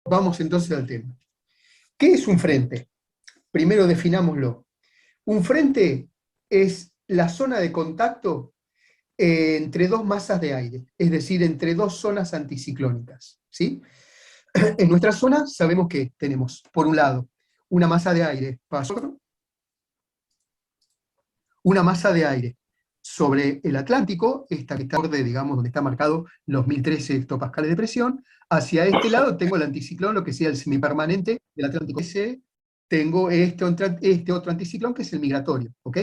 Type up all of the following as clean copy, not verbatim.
Vamos entonces al tema. ¿Qué es un frente? Primero definámoslo. Un frente es la zona de contacto entre dos masas de aire, es decir, entre dos zonas anticiclónicas, ¿sí? En nuestra zona sabemos que tenemos, por un lado, una masa de aire, una masa de aire sobre el Atlántico, esta que está al borde, digamos, donde está marcado los 1013 hectopascales de presión. Hacia este lado tengo el anticiclón, lo que sea el semipermanente del Atlántico. Tengo este otro anticiclón que es el migratorio, ¿ok?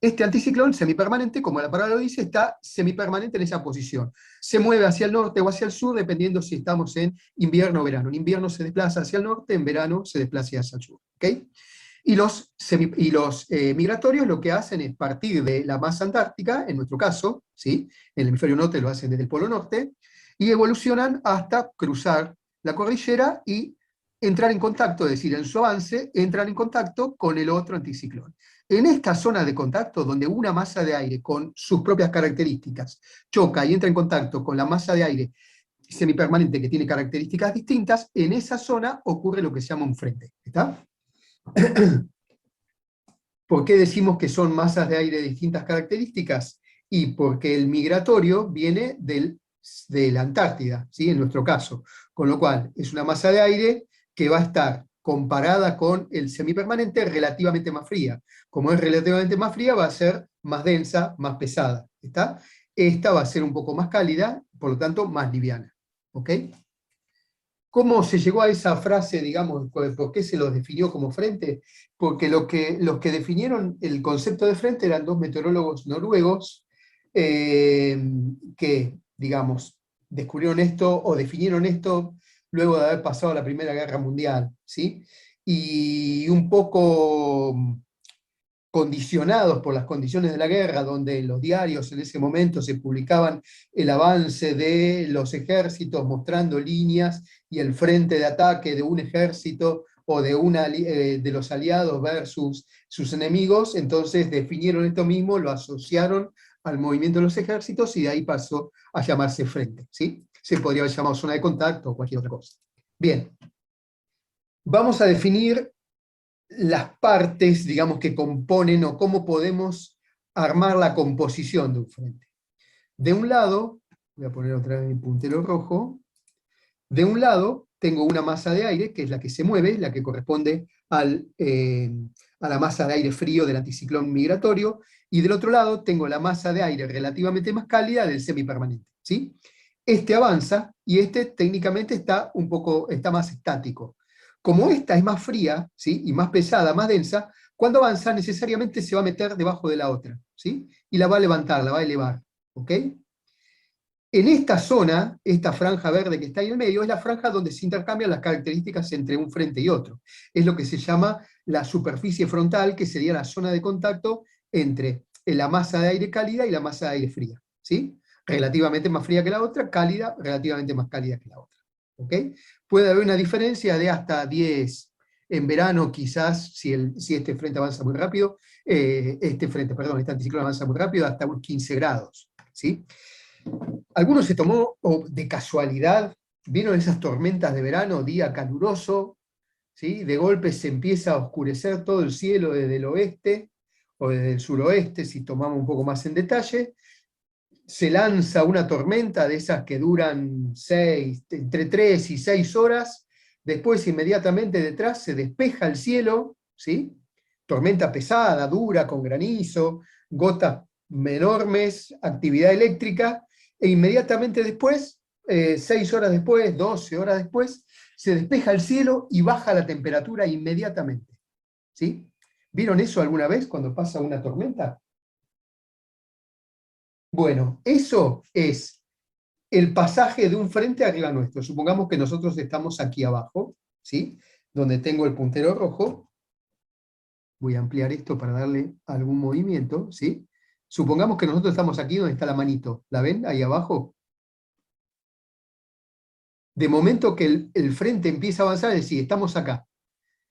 Este anticiclón semipermanente, como la palabra lo dice, está semipermanente en esa posición. Se mueve hacia el norte o hacia el sur, dependiendo si estamos en invierno o verano. En invierno se desplaza hacia el norte, en verano se desplaza hacia el sur, ¿ok? Y los migratorios lo que hacen es partir de la masa antártica, en nuestro caso, ¿sí? En el hemisferio norte lo hacen desde el polo norte, y evolucionan hasta cruzar la cordillera y entrar en contacto, es decir, en su avance, entran en contacto con el otro anticiclón. En esta zona de contacto, donde una masa de aire con sus propias características choca y entra en contacto con la masa de aire semipermanente que tiene características distintas, en esa zona ocurre lo que se llama un frente. ¿Está? ¿Por qué decimos que son masas de aire de distintas características? Y porque el migratorio viene de la Antártida, ¿sí? En nuestro caso. Con lo cual, es una masa de aire que va a estar comparada con el semipermanente relativamente más fría. Como es relativamente más fría, va a ser más densa, más pesada. ¿Está? Esta va a ser un poco más cálida, por lo tanto, más liviana. ¿Ok? ¿Cómo se llegó a esa frase, digamos, por qué se los definió como frente? Porque los que definieron el concepto de frente eran dos meteorólogos noruegos que, digamos, descubrieron esto o definieron esto luego de haber pasado la Primera Guerra Mundial, ¿sí? Y un poco condicionados por las condiciones de la guerra, donde en los diarios en ese momento se publicaban el avance de los ejércitos mostrando líneas y el frente de ataque de un ejército o de los aliados versus sus enemigos, entonces definieron esto mismo, lo asociaron al movimiento de los ejércitos y de ahí pasó a llamarse frente, ¿sí? Se podría haber llamado zona de contacto o cualquier otra cosa. Bien, vamos a definir las partes, digamos, que componen o cómo podemos armar la composición de un frente. De un lado, voy a poner otra vez mi puntero rojo, de un lado tengo una masa de aire, que es la que se mueve, la que corresponde a la masa de aire frío del anticiclón migratorio, y del otro lado tengo la masa de aire relativamente más cálida del semipermanente, ¿sí? Este avanza y este técnicamente está más estático. Como esta es más fría, ¿sí? Y más pesada, más densa, cuando avanza necesariamente se va a meter debajo de la otra, ¿sí? Y la va a levantar, la va a elevar, ¿ok? En esta zona, esta franja verde que está ahí en el medio, es la franja donde se intercambian las características entre un frente y otro. Es lo que se llama la superficie frontal, que sería la zona de contacto entre la masa de aire cálida y la masa de aire fría, ¿sí? Relativamente más fría que la otra, cálida, relativamente más cálida que la otra. ¿Ok? Puede haber una diferencia de hasta 10 en verano, quizás, si este frente avanza muy rápido, este anticiclón avanza muy rápido, hasta unos 15 grados, ¿sí? Algunos se tomó de casualidad, vieron esas tormentas de verano, día caluroso, ¿sí? De golpe se empieza a oscurecer todo el cielo desde el oeste o desde el suroeste, si tomamos un poco más en detalle, se lanza una tormenta de esas que duran entre 3 y 6 horas, después inmediatamente detrás se despeja el cielo, ¿sí? Tormenta pesada, dura, con granizo, gotas enormes, actividad eléctrica, e inmediatamente después, 6 horas después, 12 horas después, se despeja el cielo y baja la temperatura inmediatamente, ¿sí? ¿Vieron eso alguna vez cuando pasa una tormenta? Bueno, eso es el pasaje de un frente arriba nuestro. Supongamos que nosotros estamos aquí abajo, ¿sí? Donde tengo el puntero rojo. Voy a ampliar esto para darle algún movimiento, ¿sí? Supongamos que nosotros estamos aquí donde está la manito. ¿La ven ahí abajo? De momento que el frente empieza a avanzar, es decir, estamos acá.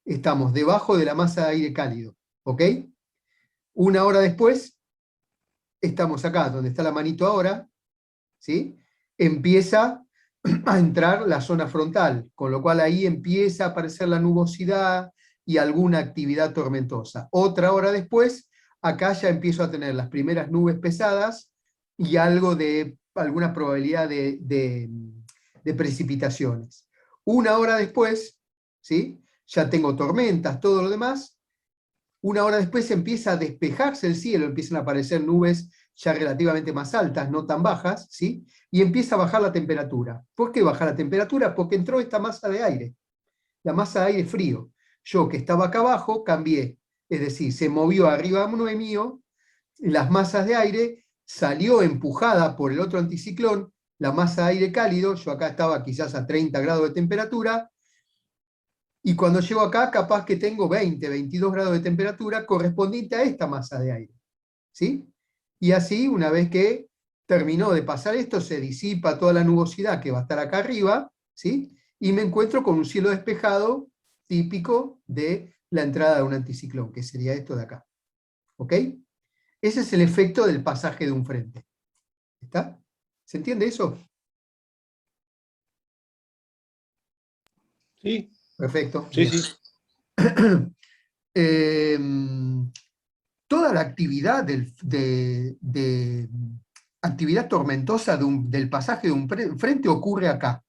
Estamos debajo de la masa de aire cálido, ¿ok? Una hora después, estamos acá, donde está la manito ahora, ¿sí? Empieza a entrar la zona frontal, con lo cual ahí empieza a aparecer la nubosidad y alguna actividad tormentosa. Otra hora después, acá ya empiezo a tener las primeras nubes pesadas y algo de alguna probabilidad de precipitaciones. Una hora después, ¿sí? Ya tengo tormentas, todo lo demás. Una hora después empieza a despejarse el cielo, empiezan a aparecer nubes ya relativamente más altas, no tan bajas, ¿sí? Y empieza a bajar la temperatura. ¿Por qué baja la temperatura? Porque entró esta masa de aire, la masa de aire frío. Yo que estaba acá abajo cambié, es decir, se movió arriba mío, las masas de aire, salió empujada por el otro anticiclón, la masa de aire cálido, yo acá estaba quizás a 30 grados de temperatura, y cuando llego acá capaz que tengo 20, 22 grados de temperatura correspondiente a esta masa de aire. ¿Sí? Y así, una vez que terminó de pasar esto, se disipa toda la nubosidad que va a estar acá arriba, ¿sí? Y me encuentro con un cielo despejado típico de la entrada de un anticiclón, que sería esto de acá. ¿Ok? Ese es el efecto del pasaje de un frente. ¿Está? ¿Se entiende eso? Sí, Perfecto. sí, Bien. sí. Eh, Toda la actividad actividad tormentosa del pasaje de un frente ocurre acá,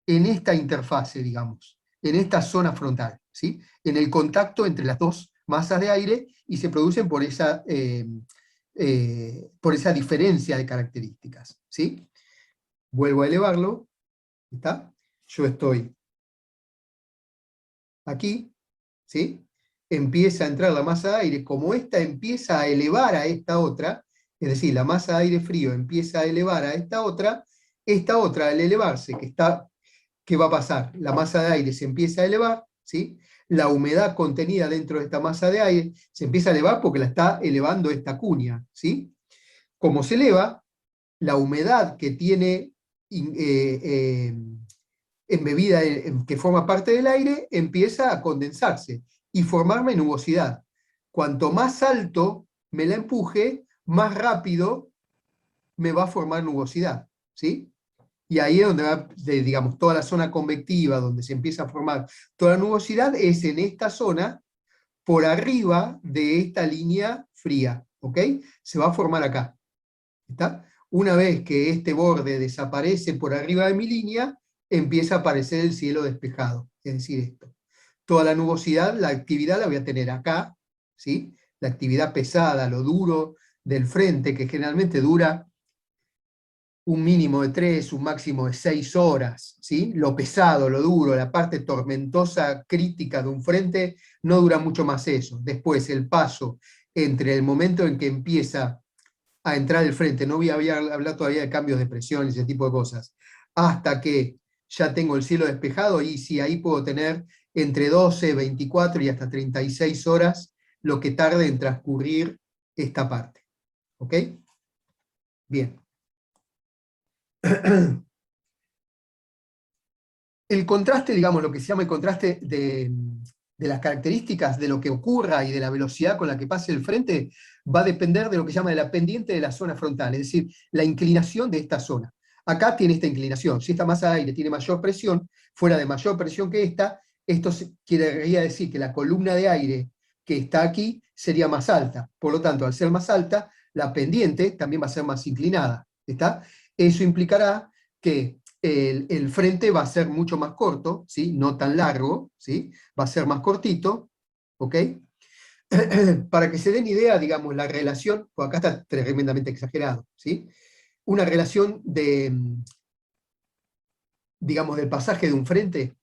en esta interfase, digamos, en esta zona frontal, ¿sí? En el contacto entre las dos masas de aire y se producen por esa diferencia de características, ¿sí? Vuelvo a elevarlo, ¿está? Yo estoy aquí, ¿sí? Empieza a entrar la masa de aire, como esta empieza a elevar a esta otra, es decir, la masa de aire frío empieza a elevar a esta otra al elevarse, ¿qué va a pasar? La masa de aire se empieza a elevar, ¿sí? La humedad contenida dentro de esta masa de aire se empieza a elevar porque la está elevando esta cuña, ¿sí? Como se eleva, la humedad que tiene embebida, que forma parte del aire, empieza a condensarse y formarme nubosidad. Cuanto más alto me la empuje, más rápido me va a formar nubosidad, ¿sí? Y ahí es donde va, digamos, toda la zona convectiva, donde se empieza a formar toda la nubosidad, es en esta zona, por arriba de esta línea fría, ¿ok? Se va a formar acá, ¿está? Una vez que este borde desaparece por arriba de mi línea, empieza a aparecer el cielo despejado, es decir, esto. Toda la nubosidad, la actividad la voy a tener acá, ¿sí? La actividad pesada, lo duro del frente, que generalmente dura un mínimo de 3, un máximo de 6 horas, ¿sí? Lo pesado, lo duro, la parte tormentosa, crítica de un frente, no dura mucho más eso. Después el paso entre el momento en que empieza a entrar el frente, no voy a hablar todavía de cambios de presión y ese tipo de cosas, hasta que ya tengo el cielo despejado, y si ahí puedo tener entre 12, 24 y hasta 36 horas lo que tarde en transcurrir esta parte. ¿Ok? Bien. El contraste, digamos, lo que se llama el contraste de las características de lo que ocurra y de la velocidad con la que pase el frente, va a depender de lo que se llama la pendiente de la zona frontal, es decir, la inclinación de esta zona. Acá tiene esta inclinación. Si esta masa de aire tiene mayor presión, fuera de mayor presión que esta, esto querría decir que la columna de aire que está aquí sería más alta. Por lo tanto, al ser más alta, la pendiente también va a ser más inclinada. ¿Está? Eso implicará que el frente va a ser mucho más corto, ¿sí? No tan largo, ¿sí? Va a ser más cortito, ¿ok? Para que se den idea, digamos, la relación, pues acá está tremendamente exagerado, ¿sí? Una relación digamos, del pasaje de un frente,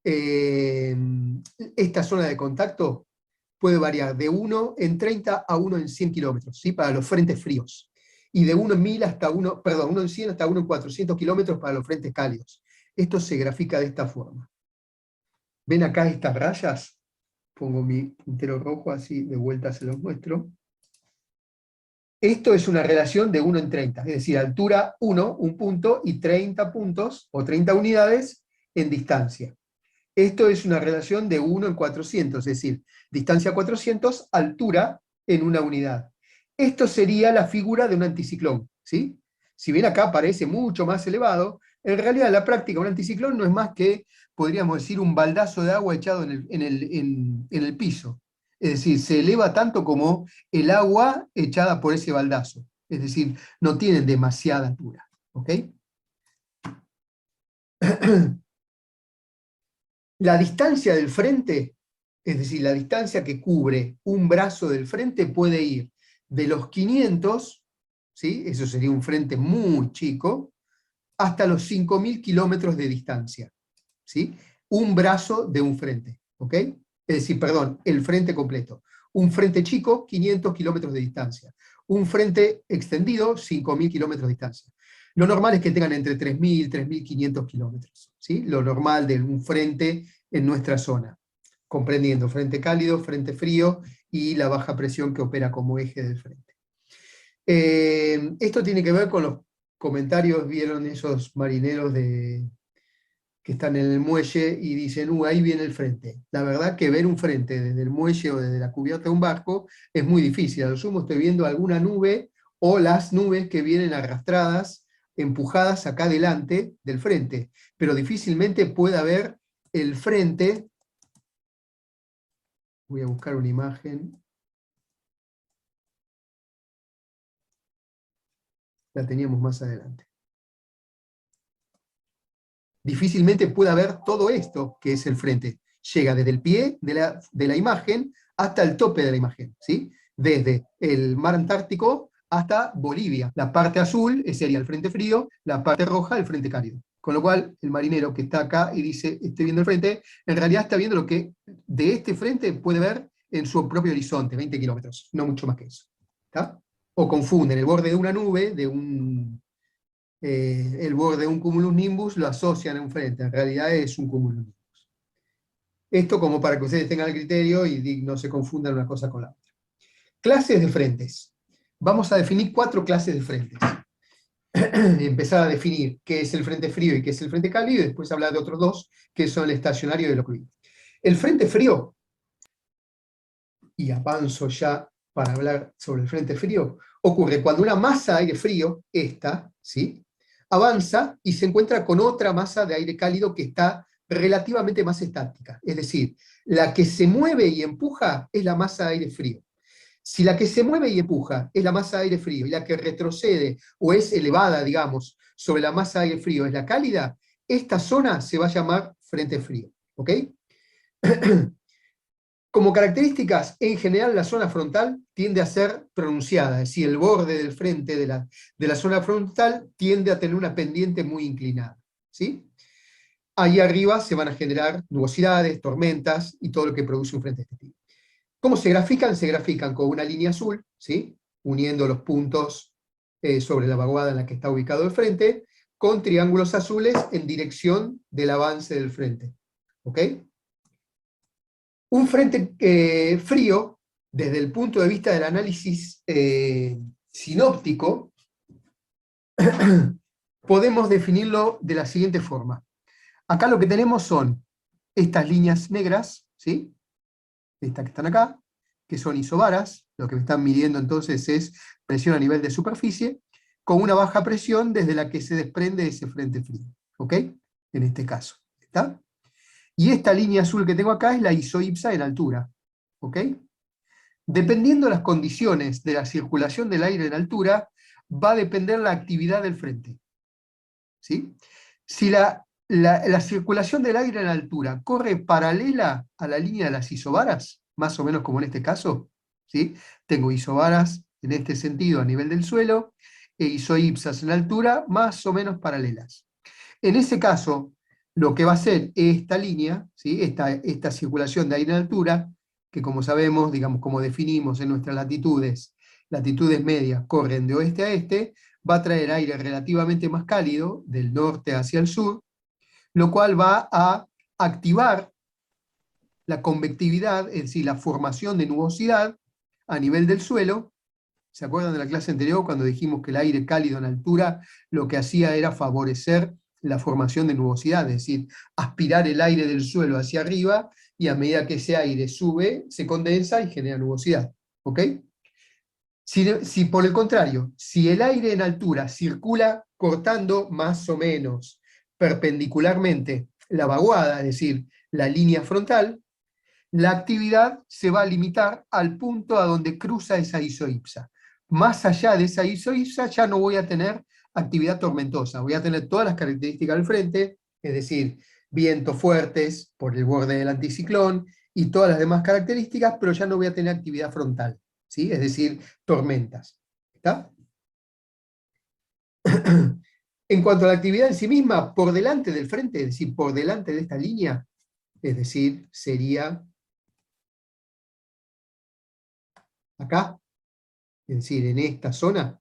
eh, esta zona de contacto puede variar de 1 en 30 a 1 en 100 kilómetros, ¿sí? Para los frentes fríos. Y de 1 en 1000 hasta 1 en 100 hasta 1 en 400 kilómetros para los frentes cálidos. Esto se grafica de esta forma. ¿Ven acá estas rayas? Pongo mi puntero rojo, así de vuelta se los muestro. Esto es una relación de 1 en 30, es decir, altura 1, un punto, y 30 puntos, o 30 unidades, en distancia. Esto es una relación de 1 en 400, es decir, distancia 400, altura en una unidad. Esto sería la figura de un anticiclón, ¿sí? Si bien acá parece mucho más elevado, en realidad en la práctica un anticiclón no es más que, podríamos decir, un baldazo de agua echado en el piso. Es decir, se eleva tanto como el agua echada por ese baldazo. Es decir, no tienen demasiada altura. ¿Ok? La distancia del frente, es decir, la distancia que cubre un brazo del frente puede ir de los 500, ¿sí? Eso sería un frente muy chico, hasta los 5.000 kilómetros de distancia, ¿sí? Un brazo de un frente, ¿ok? Es decir, perdón, el frente completo. Un frente chico, 500 kilómetros de distancia. Un frente extendido, 5.000 kilómetros de distancia. Lo normal es que tengan entre 3.000 y 3.500 kilómetros, ¿sí? Lo normal de un frente en nuestra zona, comprendiendo frente cálido, frente frío y la baja presión que opera como eje del frente. Esto tiene que ver con los comentarios, vieron esos marineros que están en el muelle y dicen, ahí viene el frente. La verdad que ver un frente desde el muelle o desde la cubierta de un barco es muy difícil. A lo sumo estoy viendo alguna nube o las nubes que vienen arrastradas, empujadas acá delante del frente, pero difícilmente puede haber el frente. Voy a buscar una imagen. La teníamos más adelante. Difícilmente puede haber todo esto que es el frente. Llega desde el pie de la imagen hasta el tope de la imagen, ¿sí? Desde el mar Antártico hasta Bolivia. La parte azul sería el frente frío, la parte roja el frente cálido. Con lo cual, el marinero que está acá y dice, estoy viendo el frente, en realidad está viendo lo que de este frente puede ver en su propio horizonte, 20 kilómetros, no mucho más que eso. ¿Está? O confunden el borde de una nube, el borde de un cumulus nimbus lo asocian a un frente, en realidad es un cumulus nimbus. Esto como para que ustedes tengan el criterio y no se confundan una cosa con la otra. Clases de frentes. Vamos a definir 4 clases de frentes. Empezar a definir qué es el frente frío y qué es el frente cálido, y después hablar de otros 2, que son el estacionario y el ocluido. El frente frío, y avanzo ya para hablar sobre el frente frío, ocurre cuando una masa de aire frío, esta, ¿sí?, avanza y se encuentra con otra masa de aire cálido que está relativamente más estática. Es decir, la que se mueve y empuja es la masa de aire frío. Si la que se mueve y empuja es la masa de aire frío y la que retrocede o es elevada, digamos, sobre la masa de aire frío es la cálida, esta zona se va a llamar frente frío. ¿Ok? Como características, en general la zona frontal tiende a ser pronunciada, es decir, el borde del frente de la zona frontal tiende a tener una pendiente muy inclinada. ¿Sí? Ahí arriba se van a generar nubosidades, tormentas y todo lo que produce un frente de este tipo. ¿Cómo se grafican? Se grafican con una línea azul, ¿sí?, uniendo los puntos sobre la vaguada en la que está ubicado el frente, con triángulos azules en dirección del avance del frente. ¿Ok? Un frente frío, desde el punto de vista del análisis sinóptico, podemos definirlo de la siguiente forma. Acá lo que tenemos son estas líneas negras, ¿sí?, estas que están acá, que son isobaras. Lo que me están midiendo entonces es presión a nivel de superficie, con una baja presión desde la que se desprende ese frente frío. ¿Ok? En este caso. ¿Está? Y esta línea azul que tengo acá es la isoipsa en altura. ¿Ok? Dependiendo de las condiciones de la circulación del aire en altura, va a depender la actividad del frente. ¿Sí? Si la circulación del aire en altura corre paralela a la línea de las isobaras, más o menos como en este caso, ¿sí?, tengo isobaras en este sentido a nivel del suelo, e isoipsas en altura más o menos paralelas. En ese caso, lo que va a hacer esta línea, ¿sí?, esta circulación de aire en altura, que como sabemos, digamos, como definimos en nuestras latitudes medias corren de oeste a este, va a traer aire relativamente más cálido del norte hacia el sur, lo cual va a activar la convectividad, es decir, la formación de nubosidad a nivel del suelo. ¿Se acuerdan de la clase anterior cuando dijimos que el aire cálido en altura lo que hacía era favorecer la formación de nubosidad, es decir, aspirar el aire del suelo hacia arriba, y a medida que ese aire sube, se condensa y genera nubosidad? ¿Ok? Si por el contrario, si el aire en altura circula cortando más o menos perpendicularmente la vaguada, es decir, la línea frontal, la actividad se va a limitar al punto a donde cruza esa isoipsa. Más allá de esa isoipsa ya no voy a tener actividad tormentosa, voy a tener todas las características del frente, es decir, vientos fuertes por el borde del anticiclón y todas las demás características, pero ya no voy a tener actividad frontal, ¿sí? Es decir, tormentas. ¿Está? En cuanto a la actividad en sí misma, por delante del frente, es decir, por delante de esta línea, es decir, sería acá, es decir, en esta zona,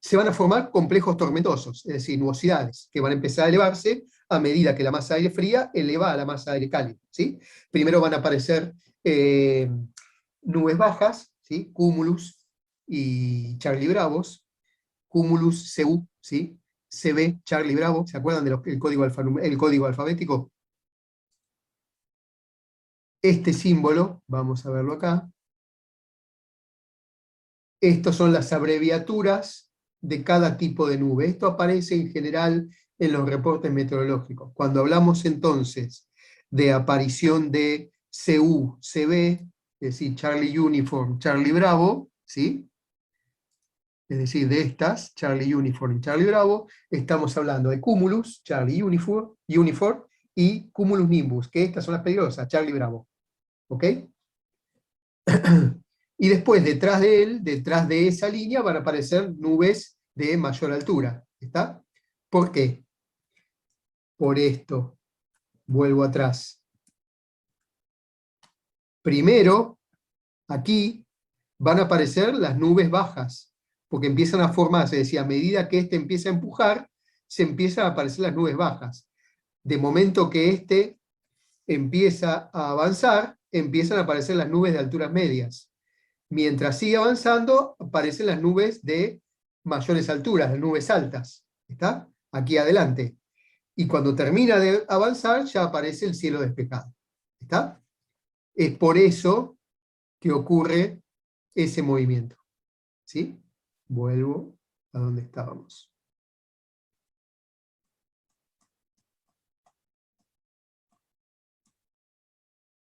se van a formar complejos tormentosos, es decir, nubosidades, que van a empezar a elevarse a medida que la masa de aire fría eleva a la masa de aire cálido, ¿sí? Primero van a aparecer nubes bajas, ¿sí? Cumulus y Charlie Bravos, Cumulus CU, ¿sí? CB, Charlie Bravo, ¿se acuerdan del código, el código alfabético? Este símbolo, vamos a verlo acá, estos son las abreviaturas de cada tipo de nube. Esto aparece en general en los reportes meteorológicos. Cuando hablamos entonces de aparición de CU, CB, es decir, Charlie Uniform, Charlie Bravo, ¿sí? Es decir, de estas, Charlie Uniform y Charlie Bravo, estamos hablando de Cumulus, Charlie Uniform, y Cumulus Nimbus, que estas son las peligrosas, Charlie Bravo. ¿Ok? Y después, detrás de él, detrás de esa línea, van a aparecer nubes de mayor altura. ¿Está? ¿Por qué? Por esto. Vuelvo atrás. Primero, aquí, van a aparecer las nubes bajas, porque empiezan a formarse, es decir, a medida que este empieza a empujar, se empiezan a aparecer las nubes bajas. De momento que este empieza a avanzar, empiezan a aparecer las nubes de alturas medias. Mientras sigue avanzando, aparecen las nubes de mayores alturas, las nubes altas. ¿Está? Aquí adelante. Y cuando termina de avanzar, ya aparece el cielo despejado. ¿Está? Es por eso que ocurre ese movimiento. ¿Sí? Vuelvo a donde estábamos.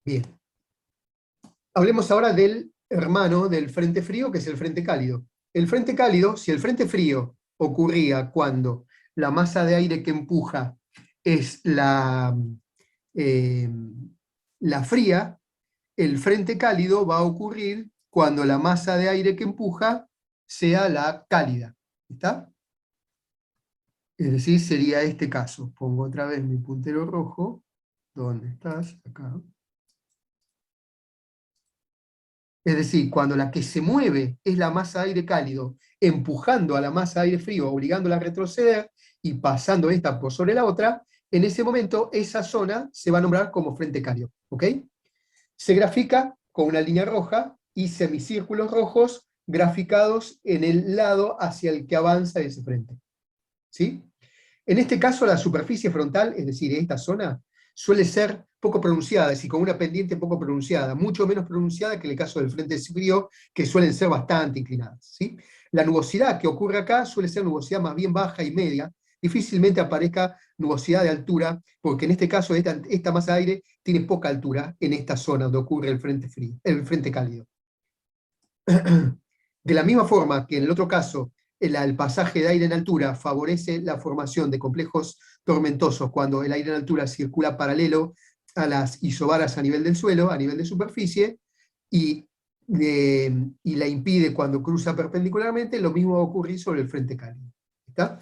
Bien. Hablemos ahora del hermano del frente frío, que es el frente cálido. El frente cálido, si el frente frío ocurría cuando la masa de aire que empuja es eh, la fría, el frente cálido va a ocurrir cuando la masa de aire que empuja sea la cálida. ¿Está? Es decir, sería este caso. Pongo otra vez mi puntero rojo. ¿Dónde estás? Acá. Es decir, cuando la que se mueve es la masa de aire cálido, empujando a la masa de aire frío, obligándola a retroceder y pasando esta por sobre la otra, en ese momento esa zona se va a nombrar como frente cálido. ¿Ok? Se grafica con una línea roja y semicírculos rojos graficados en el lado hacia el que avanza ese frente. ¿Sí? En este caso, la superficie frontal, es decir, esta zona, suele ser poco pronunciada, es decir, con una pendiente poco pronunciada, mucho menos pronunciada que en el caso del frente frío, que suelen ser bastante inclinadas. ¿Sí? La nubosidad que ocurre acá suele ser nubosidad más bien baja y media, difícilmente aparezca nubosidad de altura, porque en este caso esta masa de aire tiene poca altura en esta zona donde ocurre el frente frío, el frente cálido. De la misma forma que en el otro caso el pasaje de aire en altura favorece la formación de complejos tormentosos cuando el aire en altura circula paralelo a las isobaras a nivel del suelo, a nivel de superficie, y, y la impide cuando cruza perpendicularmente, lo mismo va a ocurrir sobre el frente cálido. ¿Está?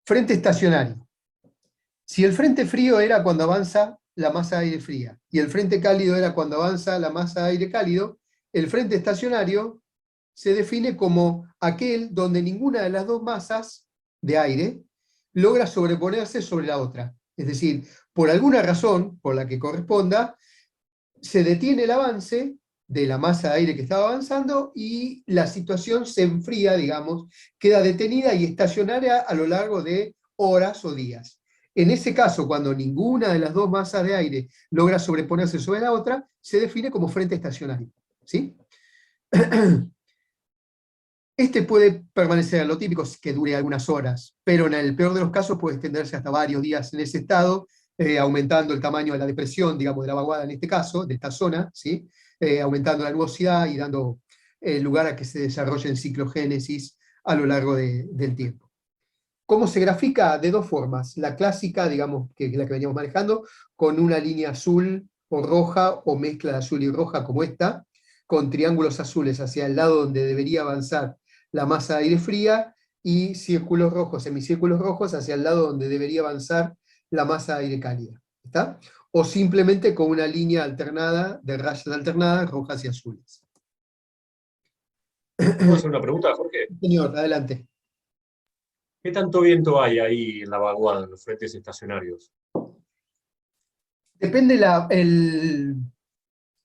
Frente estacionario. Si el frente frío era cuando avanza la masa de aire fría, y el frente cálido era cuando avanza la masa de aire cálido, el frente estacionario se define como aquel donde ninguna de las dos masas de aire logra sobreponerse sobre la otra. Es decir, por alguna razón, por la que corresponda, se detiene el avance de la masa de aire que estaba avanzando y la situación se enfría, digamos, queda detenida y estacionaria a lo largo de horas o días. En ese caso, cuando ninguna de las dos masas de aire logra sobreponerse sobre la otra, se define como frente estacionario. ¿Sí? Este puede permanecer, lo típico es que dure algunas horas, pero en el peor de los casos puede extenderse hasta varios días en ese estado, aumentando el tamaño de la depresión, digamos, de la vaguada en este caso, de esta zona, ¿sí? Aumentando la nubosidad y dando lugar a que se desarrollen ciclogénesis a lo largo del tiempo. ¿Cómo se grafica? De dos formas. La clásica, digamos, que es la que veníamos manejando, con una línea azul o roja, o mezcla de azul y roja como esta, con triángulos azules hacia el lado donde debería avanzar la masa de aire fría, y círculos rojos, semicírculos rojos, hacia el lado donde debería avanzar la masa de aire cálida. ¿Está? O simplemente con una línea alternada, de rayas alternadas, rojas y azules. ¿Puedo hacer una pregunta, Jorge? Señor, adelante. ¿Qué tanto viento hay ahí en la vaguada, en los frentes estacionarios? Depende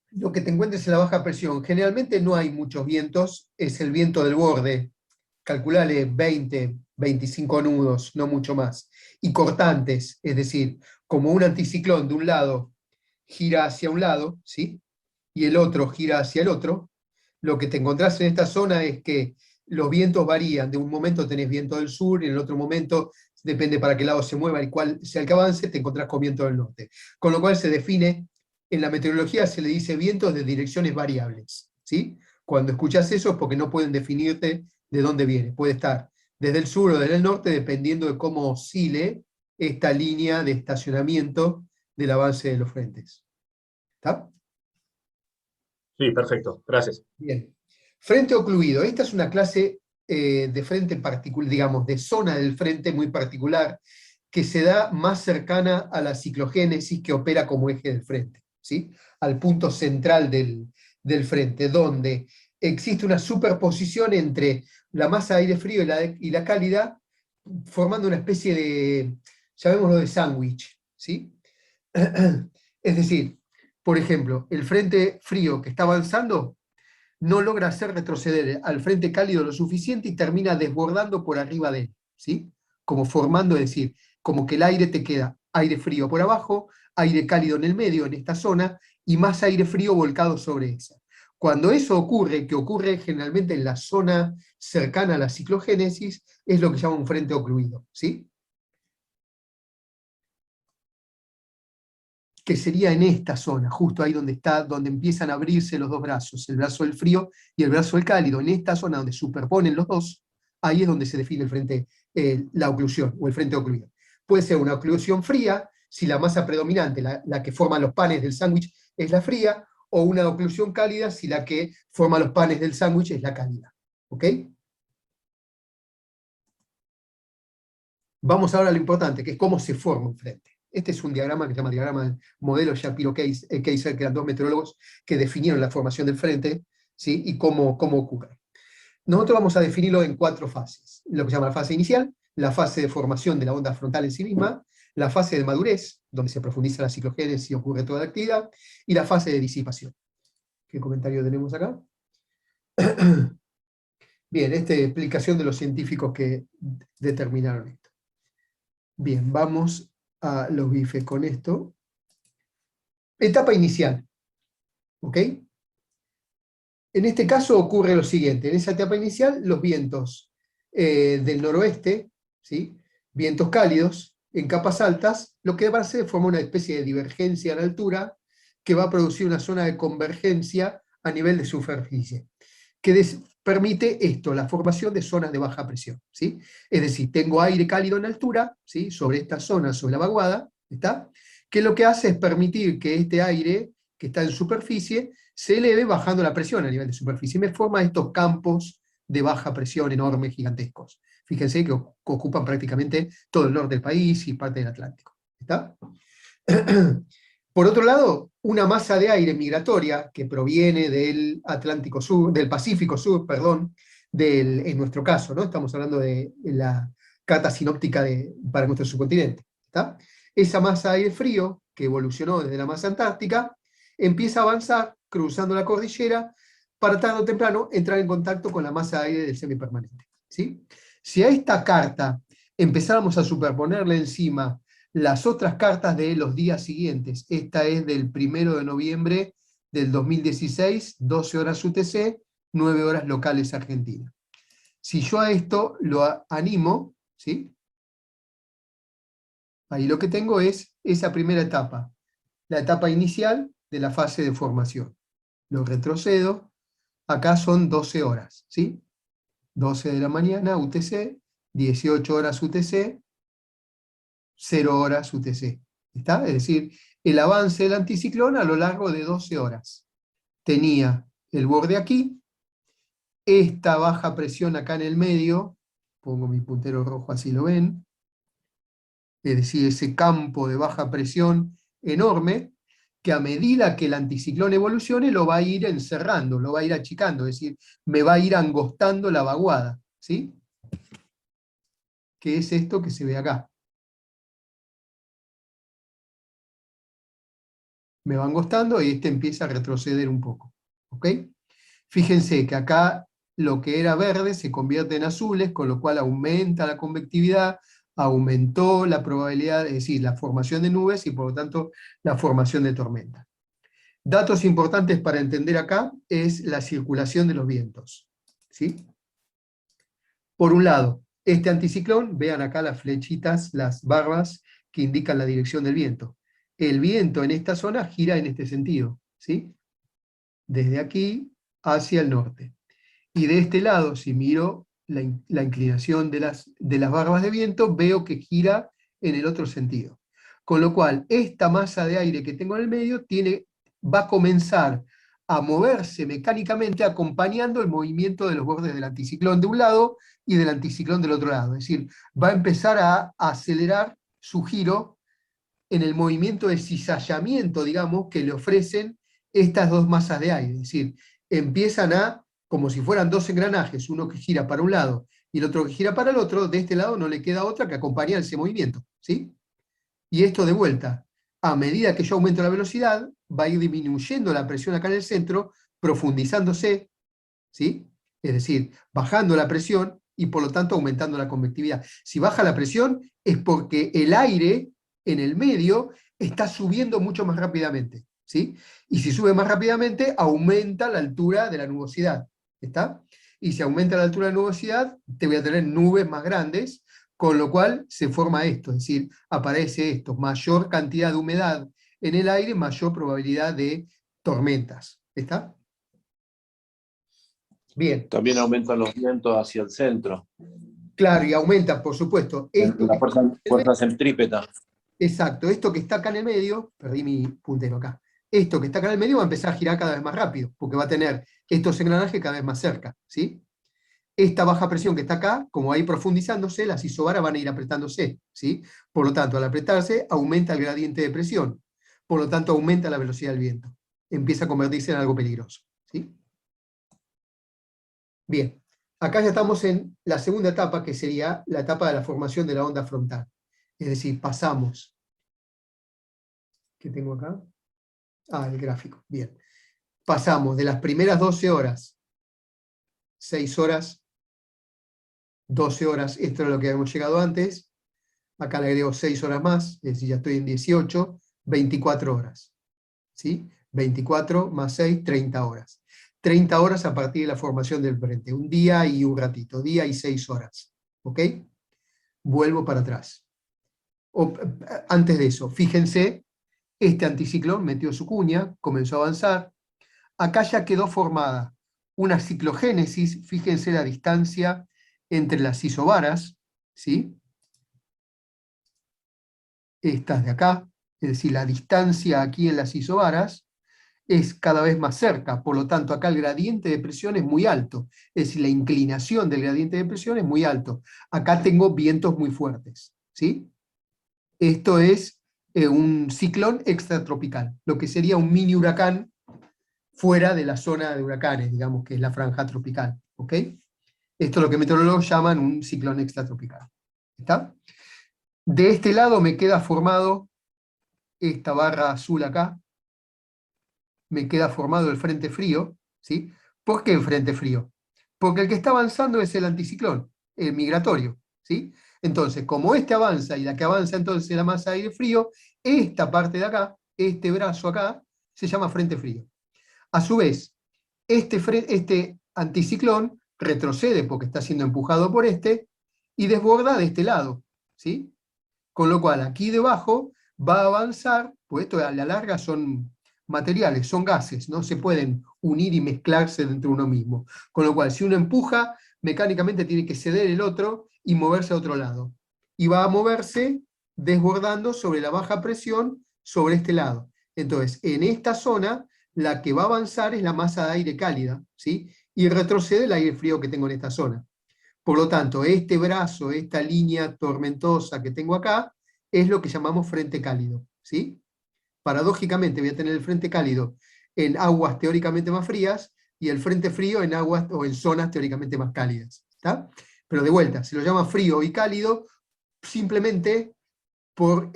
lo que te encuentres en la baja presión. Generalmente no hay muchos vientos, es el viento del borde. Calculale 20, 25 nudos, no mucho más. Y cortantes, es decir, como un anticiclón de un lado gira hacia un lado, ¿sí? Y el otro gira hacia el otro. Lo que te encontrás en esta zona es que los vientos varían. De un momento tenés viento del sur, y en el otro momento, depende para qué lado se mueva y cuál sea el que avance, te encontrás con viento del norte. Con lo cual se define, en la meteorología se le dice vientos de direcciones variables, ¿sí? Cuando escuchas eso es porque no pueden definirte de dónde viene. Puede estar desde el sur o desde el norte, dependiendo de cómo oscile esta línea de estacionamiento del avance de los frentes. ¿Está? Sí, perfecto, gracias. Bien. Frente ocluido. Esta es una clase de frente particular, digamos, de zona del frente muy particular, que se da más cercana a la ciclogénesis que opera como eje del frente, ¿sí? Al punto central del frente, donde existe una superposición entre la masa de aire frío y la cálida, formando una especie de, llamémoslo de sándwich, ¿sí? Es decir, por ejemplo, el frente frío que está avanzando no logra hacer retroceder al frente cálido lo suficiente y termina desbordando por arriba de él, ¿sí? Como formando, es decir, como que el aire te queda aire frío por abajo, aire cálido en el medio, en esta zona, y más aire frío volcado sobre esa. Cuando eso ocurre, que ocurre generalmente en la zona cercana a la ciclogénesis, es lo que se llama un frente ocluido, ¿sí? Que sería en esta zona, justo ahí donde está, donde empiezan a abrirse los dos brazos, el brazo del frío y el brazo del cálido. En esta zona donde superponen los dos, ahí es donde se define el frente, la oclusión o el frente ocluido. Puede ser una oclusión fría, si la masa predominante, la que forma los panes del sándwich, es la fría, o una oclusión cálida si la que forma los panes del sándwich es la cálida. ¿Ok? Vamos ahora a lo importante, que es cómo se forma un frente. Este es un diagrama que se llama diagrama del modelo Shapiro-Keiser, que eran dos meteorólogos que definieron la formación del frente, ¿sí? Y cómo ocurre. Nosotros vamos a definirlo en cuatro fases. Lo que se llama la fase inicial, la fase de formación de la onda frontal en sí misma, la fase de madurez, donde se profundiza la ciclogénesis y ocurre toda la actividad, y la fase de disipación. ¿Qué comentario tenemos acá? Bien, esta es explicación de los científicos que determinaron esto. Bien, vamos a los bifes con esto. Etapa inicial, ¿ok? En este caso ocurre lo siguiente, en esa etapa inicial los vientos del noroeste, ¿sí? Vientos cálidos en capas altas, lo que va a hacer es formar una especie de divergencia a la altura que va a producir una zona de convergencia a nivel de superficie, que permite esto, la formación de zonas de baja presión, ¿sí? Es decir, tengo aire cálido en altura, ¿sí? Sobre esta zona, sobre la vaguada, ¿está? Que lo que hace es permitir que este aire que está en superficie se eleve bajando la presión a nivel de superficie, y me forma estos campos de baja presión enormes, gigantescos. Fíjense que ocupan prácticamente todo el norte del país y parte del Atlántico, ¿está? Por otro lado, una masa de aire migratoria que proviene del Atlántico Sur, del Pacífico Sur, perdón, en nuestro caso, ¿no? Estamos hablando de la carta sinóptica para nuestro subcontinente, ¿está? Esa masa de aire frío, que evolucionó desde la masa antártica, empieza a avanzar cruzando la cordillera para tarde o temprano entrar en contacto con la masa de aire del semipermanente, ¿sí? Si a esta carta empezáramos a superponerle encima Las otras cartas de los días siguientes, esta es del 1 de noviembre del 2016, 12 horas UTC, 9 horas locales Argentina. Si yo a esto lo animo, ¿sí? Ahí lo que tengo es esa primera etapa, la etapa inicial de la fase de formación. Lo retrocedo, acá son 12 horas, ¿sí? 12 de la mañana UTC, 18 horas UTC, 0 horas UTC. ¿Está? Es decir, el avance del anticiclón a lo largo de 12 horas. Tenía el borde aquí, esta baja presión acá en el medio, pongo mi puntero rojo así lo ven, es decir, ese campo de baja presión enorme, que a medida que el anticiclón evolucione lo va a ir encerrando, lo va a ir achicando, es decir, me va a ir angostando la vaguada, ¿sí? Que es esto que se ve acá. Me va angostando y este empieza a retroceder un poco, ¿ok? Fíjense que acá lo que era verde se convierte en azules, con lo cual aumenta la convectividad, aumentó la probabilidad, es decir, la formación de nubes y por lo tanto la formación de tormenta. Datos importantes para entender acá es la circulación de los vientos, ¿sí? Por un lado, este anticiclón, vean acá las flechitas, las barras que indican la dirección del viento. El viento en esta zona gira en este sentido, ¿sí? Desde aquí hacia el norte. Y de este lado, si miro la inclinación de las barbas de viento, veo que gira en el otro sentido. Con lo cual, esta masa de aire que tengo en el medio va a comenzar a moverse mecánicamente acompañando el movimiento de los bordes del anticiclón de un lado y del anticiclón del otro lado. Es decir, va a empezar a acelerar su giro en el movimiento de cizallamiento, digamos, que le ofrecen estas dos masas de aire. Es decir, empiezan como si fueran dos engranajes, uno que gira para un lado y el otro que gira para el otro, de este lado no le queda otra que acompañar ese movimiento, ¿sí? Y esto de vuelta, a medida que yo aumento la velocidad, va a ir disminuyendo la presión acá en el centro, profundizándose, ¿sí? Es decir, bajando la presión y por lo tanto aumentando la convectividad. Si baja la presión es porque el aire en el medio está subiendo mucho más rápidamente, ¿sí? Y si sube más rápidamente, aumenta la altura de la nubosidad, ¿está? Y si aumenta la altura de la nubosidad, te voy a tener nubes más grandes, con lo cual se forma esto, es decir, aparece esto, mayor cantidad de humedad en el aire, mayor probabilidad de tormentas, ¿está? Bien. También aumentan los vientos hacia el centro. Claro, y aumenta, por supuesto. Esto La que está fuerza centrípeta. exacto, esto que está acá en el medio, perdí mi puntero acá, esto que está acá en el medio va a empezar a girar cada vez más rápido, porque va a tener estos engranajes cada vez más cerca, ¿sí? Esta baja presión que está acá, como va a ir profundizándose, las isobaras van a ir apretándose, ¿sí? Por lo tanto, al apretarse, aumenta el gradiente de presión, por lo tanto, aumenta la velocidad del viento. Empieza a convertirse en algo peligroso, ¿sí? Bien, acá ya estamos en la segunda etapa, que sería la etapa de la formación de la onda frontal. Es decir, pasamos. ¿Qué tengo acá? Ah, el gráfico. Bien. Pasamos de las primeras 12 horas, 6 horas, 12 horas, esto es lo que habíamos llegado antes. Acá le agrego 6 horas más, es decir, ya estoy en 18, 24 horas. ¿Sí? 24 más 6, 30 horas. 30 horas a partir de la formación del frente. Un día y un ratito, día y 6 horas. ¿Ok? Vuelvo para atrás. Antes de eso, fíjense, este anticiclón metió su cuña, comenzó a avanzar. Acá ya quedó formada una ciclogénesis, fíjense la distancia entre las isobaras, ¿sí? Estas de acá, es decir, la distancia aquí en las isobaras es cada vez más cerca, por lo tanto acá el gradiente de presión es muy alto, es decir, la inclinación del gradiente de presión es muy alto. Acá tengo vientos muy fuertes, ¿sí? Esto es un ciclón extratropical, lo que sería un mini huracán fuera de la zona de huracanes, digamos que es la franja tropical, ¿ok? Esto es lo que meteorólogos llaman un ciclón extratropical, ¿está? De este lado me queda formado esta barra azul acá, me queda formado el frente frío, ¿sí? ¿Por qué el frente frío? Porque el que está avanzando es el anticiclón, el migratorio, ¿sí? Entonces, como este avanza, y la que avanza entonces es la masa de aire frío, esta parte de acá, este brazo acá, se llama frente frío. A su vez, este anticiclón retrocede porque está siendo empujado por este, y desborda de este lado, ¿sí? Con lo cual, aquí debajo va a avanzar, pues esto a la larga son materiales, son gases, no se pueden unir y mezclarse dentro de uno mismo. Con lo cual, si uno empuja, mecánicamente tiene que ceder el otro y moverse a otro lado. Y va a moverse desbordando sobre la baja presión sobre este lado. Entonces, en esta zona, la que va a avanzar es la masa de aire cálida, ¿sí? Y retrocede el aire frío que tengo en esta zona. Por lo tanto, este brazo, esta línea tormentosa que tengo acá, es lo que llamamos frente cálido, ¿sí? Paradójicamente voy a tener el frente cálido en aguas teóricamente más frías y el frente frío en aguas o en zonas teóricamente más cálidas, ¿está? Pero de vuelta, se lo llama frío y cálido simplemente por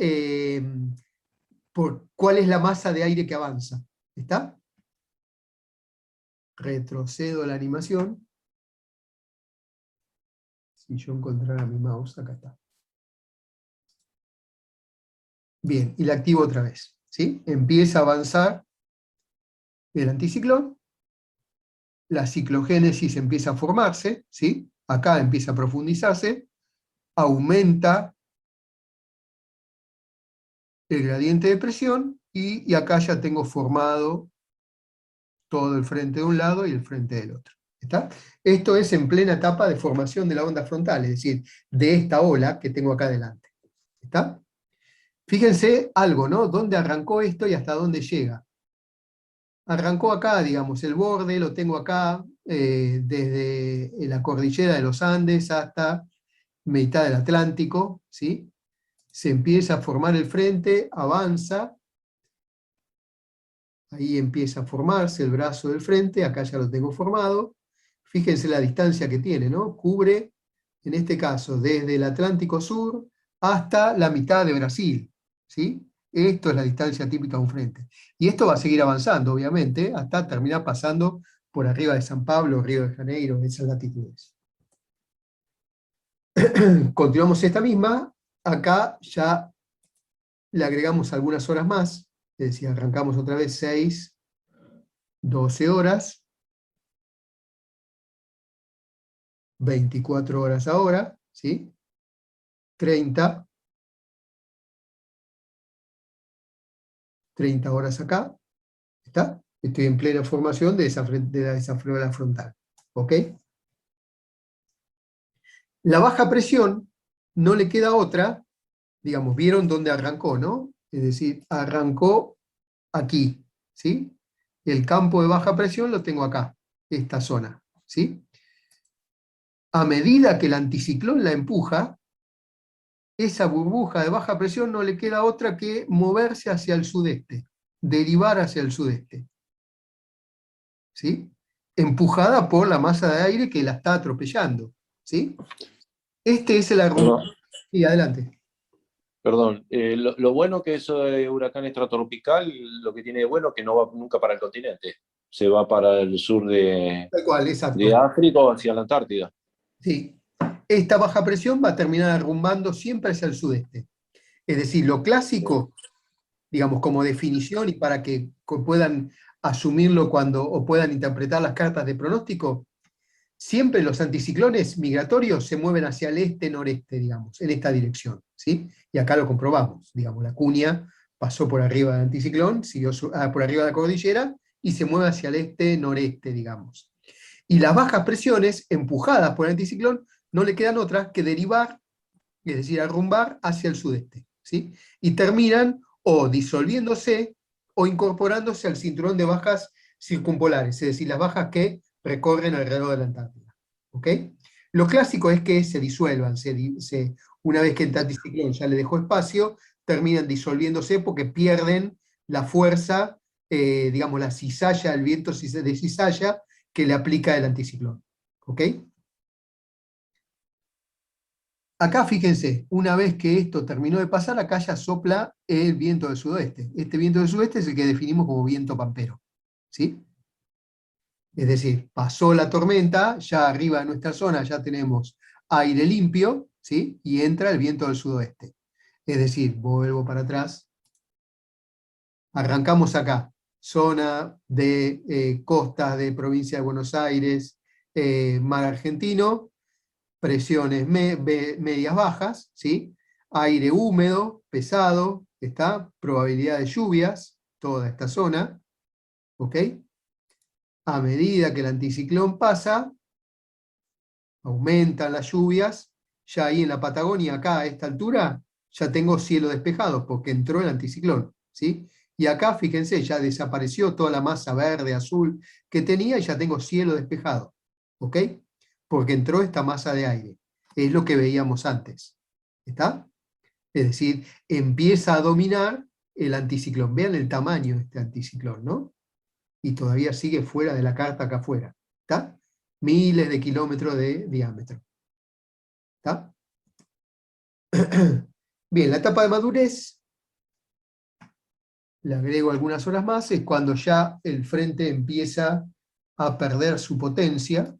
cuál es la masa de aire que avanza, ¿está? Retrocedo la animación. Si yo encontrara mi mouse, acá está. Bien, y la activo otra vez, ¿sí? Empieza a avanzar el anticiclón, la ciclogénesis empieza a formarse, ¿sí? Acá empieza a profundizarse, aumenta el gradiente de presión, y acá ya tengo formado todo el frente de un lado y el frente del otro. ¿Está? Esto es en plena etapa de formación de la onda frontal, es decir, de esta ola que tengo acá delante. ¿Está? Fíjense algo, ¿no? ¿Dónde arrancó esto y hasta dónde llega? Arrancó acá, digamos, el borde lo tengo acá, desde la cordillera de los Andes hasta mitad del Atlántico, ¿sí? Se empieza a formar el frente, avanza, ahí empieza a formarse el brazo del frente, acá ya lo tengo formado. Fíjense la distancia que tiene, ¿no? Cubre, en este caso, desde el Atlántico Sur hasta la mitad de Brasil, ¿sí? Esto es la distancia típica de un frente. Y esto va a seguir avanzando, obviamente, hasta terminar pasando por arriba de San Pablo, Río de Janeiro, esas latitudes. Continuamos esta misma, acá ya le agregamos algunas horas más, es decir, arrancamos otra vez 6, 12 horas, 24 horas ahora, ¿sí? 30 horas acá, ¿está? Estoy en plena formación de esa flora frontal, ¿ok? La baja presión no le queda otra, digamos, vieron dónde arrancó, ¿no? Es decir, arrancó aquí, ¿sí? El campo de baja presión lo tengo acá, esta zona, ¿sí? A medida que el anticiclón la empuja, esa burbuja de baja presión no le queda otra que moverse hacia el sudeste, derivar hacia el sudeste, ¿sí? Empujada por la masa de aire que la está atropellando, ¿sí? Este es el argumento. Perdón, Sí, adelante. perdón. Lo bueno que es huracán extratropical, lo que tiene de bueno es que no va nunca para el continente. Se va para el sur Tal cual, exacto. de África o hacia la Antártida. Sí. Esta baja presión va a terminar arrumbando siempre hacia el sudeste. Es decir, lo clásico, digamos, como definición y para que puedan asumirlo o puedan interpretar las cartas de pronóstico, siempre los anticiclones migratorios se mueven hacia el este-noreste, digamos, en esta dirección, ¿sí? Y acá lo comprobamos, digamos, la cuña pasó por arriba del anticiclón, siguió por arriba de la cordillera, y se mueve hacia el este-noreste, digamos. Y las bajas presiones, empujadas por el anticiclón, no le quedan otras que derivar, es decir, arrumbar hacia el sudeste, ¿sí? Y terminan o disolviéndose o incorporándose al cinturón de bajas circumpolares, es decir, las bajas que recorren alrededor de la Antártida. ¿Ok? Lo clásico es que se disuelvan, una vez que el anticiclón ya le dejó espacio, terminan disolviéndose porque pierden la fuerza, digamos, la cizalla, el viento de cizalla que le aplica el anticiclón. ¿Ok? Acá fíjense, una vez que esto terminó de pasar, acá ya sopla el viento del sudoeste. Este viento del sudeste es el que definimos como viento pampero, ¿sí? Es decir, pasó la tormenta, ya arriba de nuestra zona ya tenemos aire limpio, ¿sí? Y entra el viento del sudoeste. Es decir, vuelvo para atrás, arrancamos acá, zona de costas de provincia de Buenos Aires, mar argentino, presiones medias bajas, ¿sí? Aire húmedo, pesado, está, probabilidad de lluvias, toda esta zona, ¿ok? A medida que el anticiclón pasa, aumentan las lluvias, ya ahí en la Patagonia, acá a esta altura, ya tengo cielo despejado, porque entró el anticiclón, ¿sí? Y acá, fíjense, ya desapareció toda la masa verde, azul que tenía, y ya tengo cielo despejado, ¿ok? Porque entró esta masa de aire. Es lo que veíamos antes, ¿está? Es decir, empieza a dominar el anticiclón. Vean el tamaño de este anticiclón, ¿no? Y todavía sigue fuera de la carta acá afuera, ¿está? Miles de kilómetros de diámetro. ¿Está? Bien, la etapa de madurez, le agrego algunas horas más, es cuando ya el frente empieza a perder su potencia.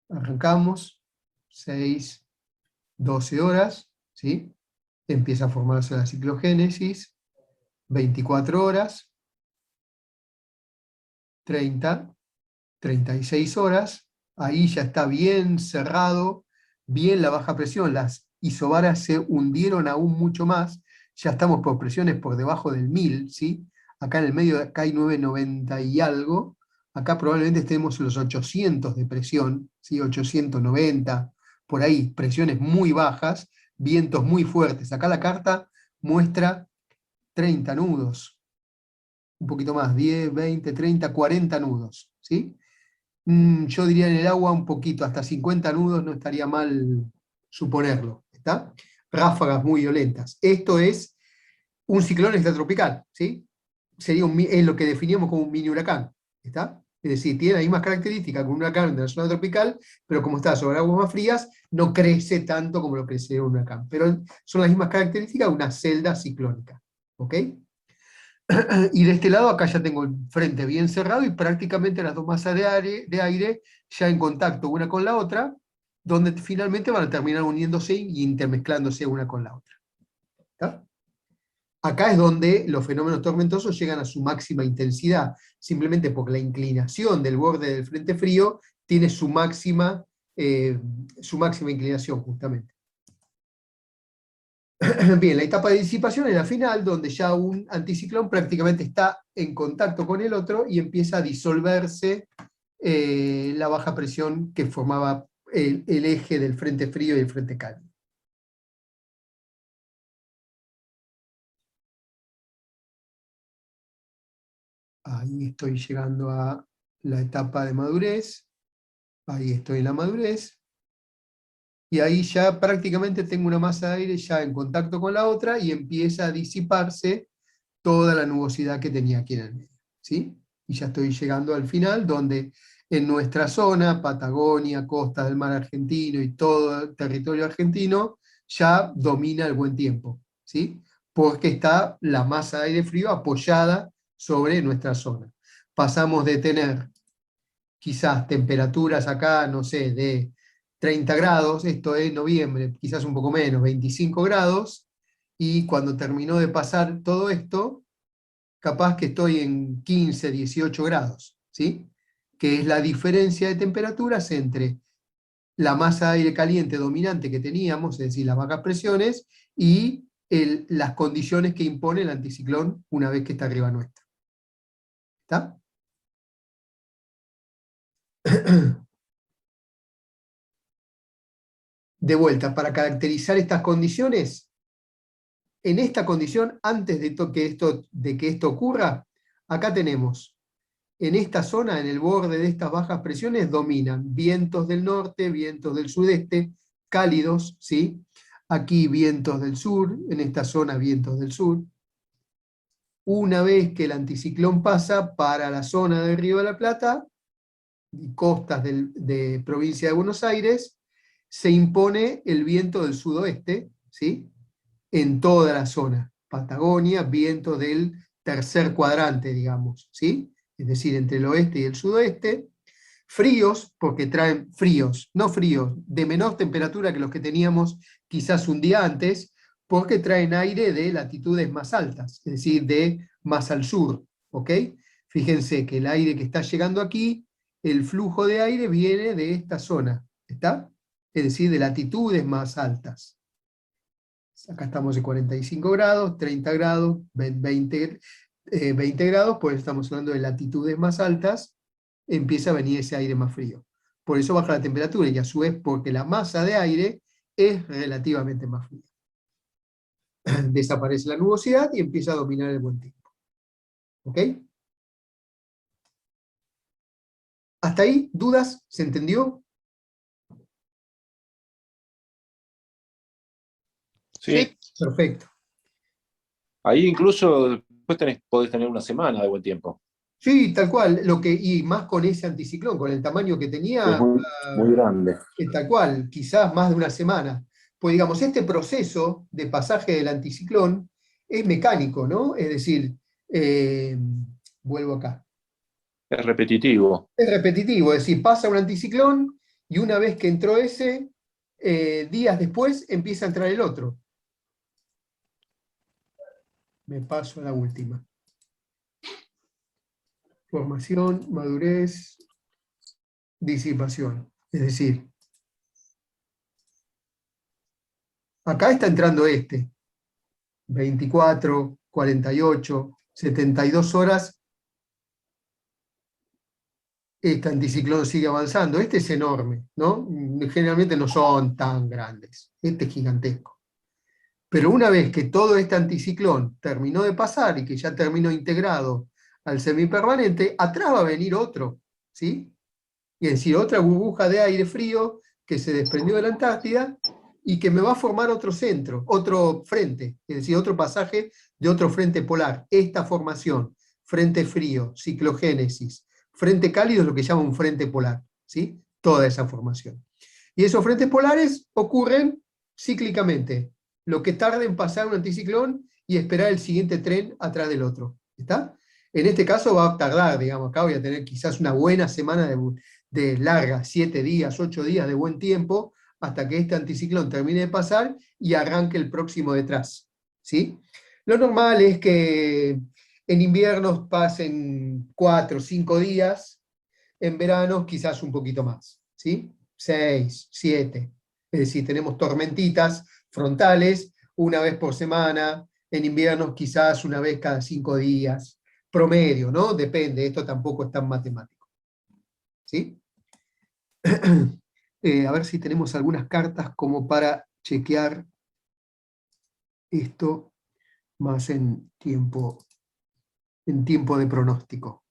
Arrancamos, 6, 12 horas, ¿sí? Empieza a formarse la ciclogénesis, 24 horas, 30, 36 horas, ahí ya está bien cerrado, bien la baja presión, las isobaras se hundieron aún mucho más, ya estamos por presiones por debajo del 1000, ¿sí? Acá en el medio acá hay 990 y algo, acá probablemente estemos en los 800 de presión, ¿sí? 890, por ahí, presiones muy bajas, vientos muy fuertes. Acá la carta muestra 30 nudos, un poquito más, 10, 20, 30, 40 nudos, ¿sí? Yo diría en el agua un poquito, hasta 50 nudos no estaría mal suponerlo, ¿está? Ráfagas muy violentas. Esto es un ciclón extratropical, ¿sí? Es lo que definíamos como un mini huracán, ¿está? Es decir, tiene las mismas características que un huracán de la zona tropical, pero como está sobre aguas más frías, no crece tanto como lo crece un huracán. Pero son las mismas características de una celda ciclónica, ¿ok? Y de este lado acá ya tengo el frente bien cerrado y prácticamente las dos masas de aire ya en contacto una con la otra, donde finalmente van a terminar uniéndose y intermezclándose una con la otra. ¿Está? Acá es donde los fenómenos tormentosos llegan a su máxima intensidad, simplemente porque la inclinación del borde del frente frío tiene su máxima inclinación justamente. Bien, la etapa de disipación es la final, donde ya un anticiclón prácticamente está en contacto con el otro y empieza a disolverse la baja presión que formaba el eje del frente frío y el frente cálido. Ahí estoy llegando a la etapa de madurez, ahí estoy en la madurez, y ahí ya prácticamente tengo una masa de aire ya en contacto con la otra y empieza a disiparse toda la nubosidad que tenía aquí en el medio, ¿sí? Y ya estoy llegando al final, donde en nuestra zona, Patagonia, costa del mar argentino y todo el territorio argentino, ya domina el buen tiempo, ¿sí? Porque está la masa de aire frío apoyada sobre nuestra zona. Pasamos de tener quizás temperaturas acá, no sé, de 30 grados, esto es noviembre, quizás un poco menos, 25 grados, y cuando terminó de pasar todo esto, capaz que estoy en 15, 18 grados, ¿sí? Que es la diferencia de temperaturas entre la masa de aire caliente dominante que teníamos, es decir, las bajas presiones, y las condiciones que impone el anticiclón una vez que está arriba nuestro. ¿Está? De vuelta, para caracterizar estas condiciones, en esta condición, antes de que esto ocurra, acá tenemos, en esta zona, en el borde de estas bajas presiones, dominan vientos del norte, vientos del sudeste, cálidos, ¿sí? Aquí vientos del sur, en esta zona vientos del sur. Una vez que el anticiclón pasa para la zona del Río de la Plata, y costas de provincia de Buenos Aires, se impone el viento del sudoeste, ¿sí? En toda la zona. Patagonia, viento del tercer cuadrante, digamos, ¿sí? Es decir, entre el oeste y el sudoeste. Fríos, porque traen fríos, no fríos, de menor temperatura que los que teníamos quizás un día antes, porque traen aire de latitudes más altas, es decir, de más al sur, ¿ok? Fíjense que el aire que está llegando aquí, el flujo de aire viene de esta zona, ¿está? Es decir, de latitudes más altas. Acá estamos en 45 grados, 30 grados, 20 grados, pues estamos hablando de latitudes más altas, empieza a venir ese aire más frío. Por eso baja la temperatura, y a su vez porque la masa de aire es relativamente más fría. Desaparece la nubosidad y empieza a dominar el buen tiempo. ¿Ok? ¿Hasta ahí? ¿Dudas? ¿Se entendió? Sí. Perfecto. Ahí incluso después podés tener una semana de buen tiempo. Sí, tal cual, y más con ese anticiclón, con el tamaño que tenía, Es muy grande. tal cual, quizás más de una semana. Pues digamos, este proceso de pasaje del anticiclón es mecánico, ¿no? Es decir, eh, vuelvo acá. Es repetitivo. Es repetitivo, es decir, pasa un anticiclón y una vez que entró ese, días después empieza a entrar el otro. Me paso a la última. Formación, madurez, disipación. Es decir, acá está entrando este. 24, 48, 72 horas, este anticiclón sigue avanzando. Este es enorme, ¿no? Generalmente no son tan grandes. Este es gigantesco. Pero una vez que todo este anticiclón terminó de pasar y que ya terminó integrado al semipermanente, atrás va a venir otro, ¿sí? Y es decir, otra burbuja de aire frío que se desprendió de la Antártida y que me va a formar otro centro, otro frente, es decir, otro pasaje de otro frente polar. Esta formación, frente frío, ciclogénesis, frente cálido es lo que llama un frente polar, ¿sí? Toda esa formación. Y esos frentes polares ocurren cíclicamente, lo que tarda en pasar un anticiclón y esperar el siguiente tren atrás del otro, ¿está? En este caso va a tardar, digamos, acá voy a tener quizás una buena semana de larga, 7 días, 8 días de buen tiempo, hasta que este anticiclón termine de pasar y arranque el próximo detrás, ¿sí? Lo normal es que en inviernos pasen 4 o 5 días, en verano quizás un poquito más, ¿sí? 6, 7. Es decir, tenemos tormentitas frontales una vez por semana, en inviernos quizás una vez cada 5 días, promedio, ¿no? Depende, esto tampoco es tan matemático. ¿Sí? A ver si tenemos algunas cartas como para chequear esto más en tiempo de pronóstico.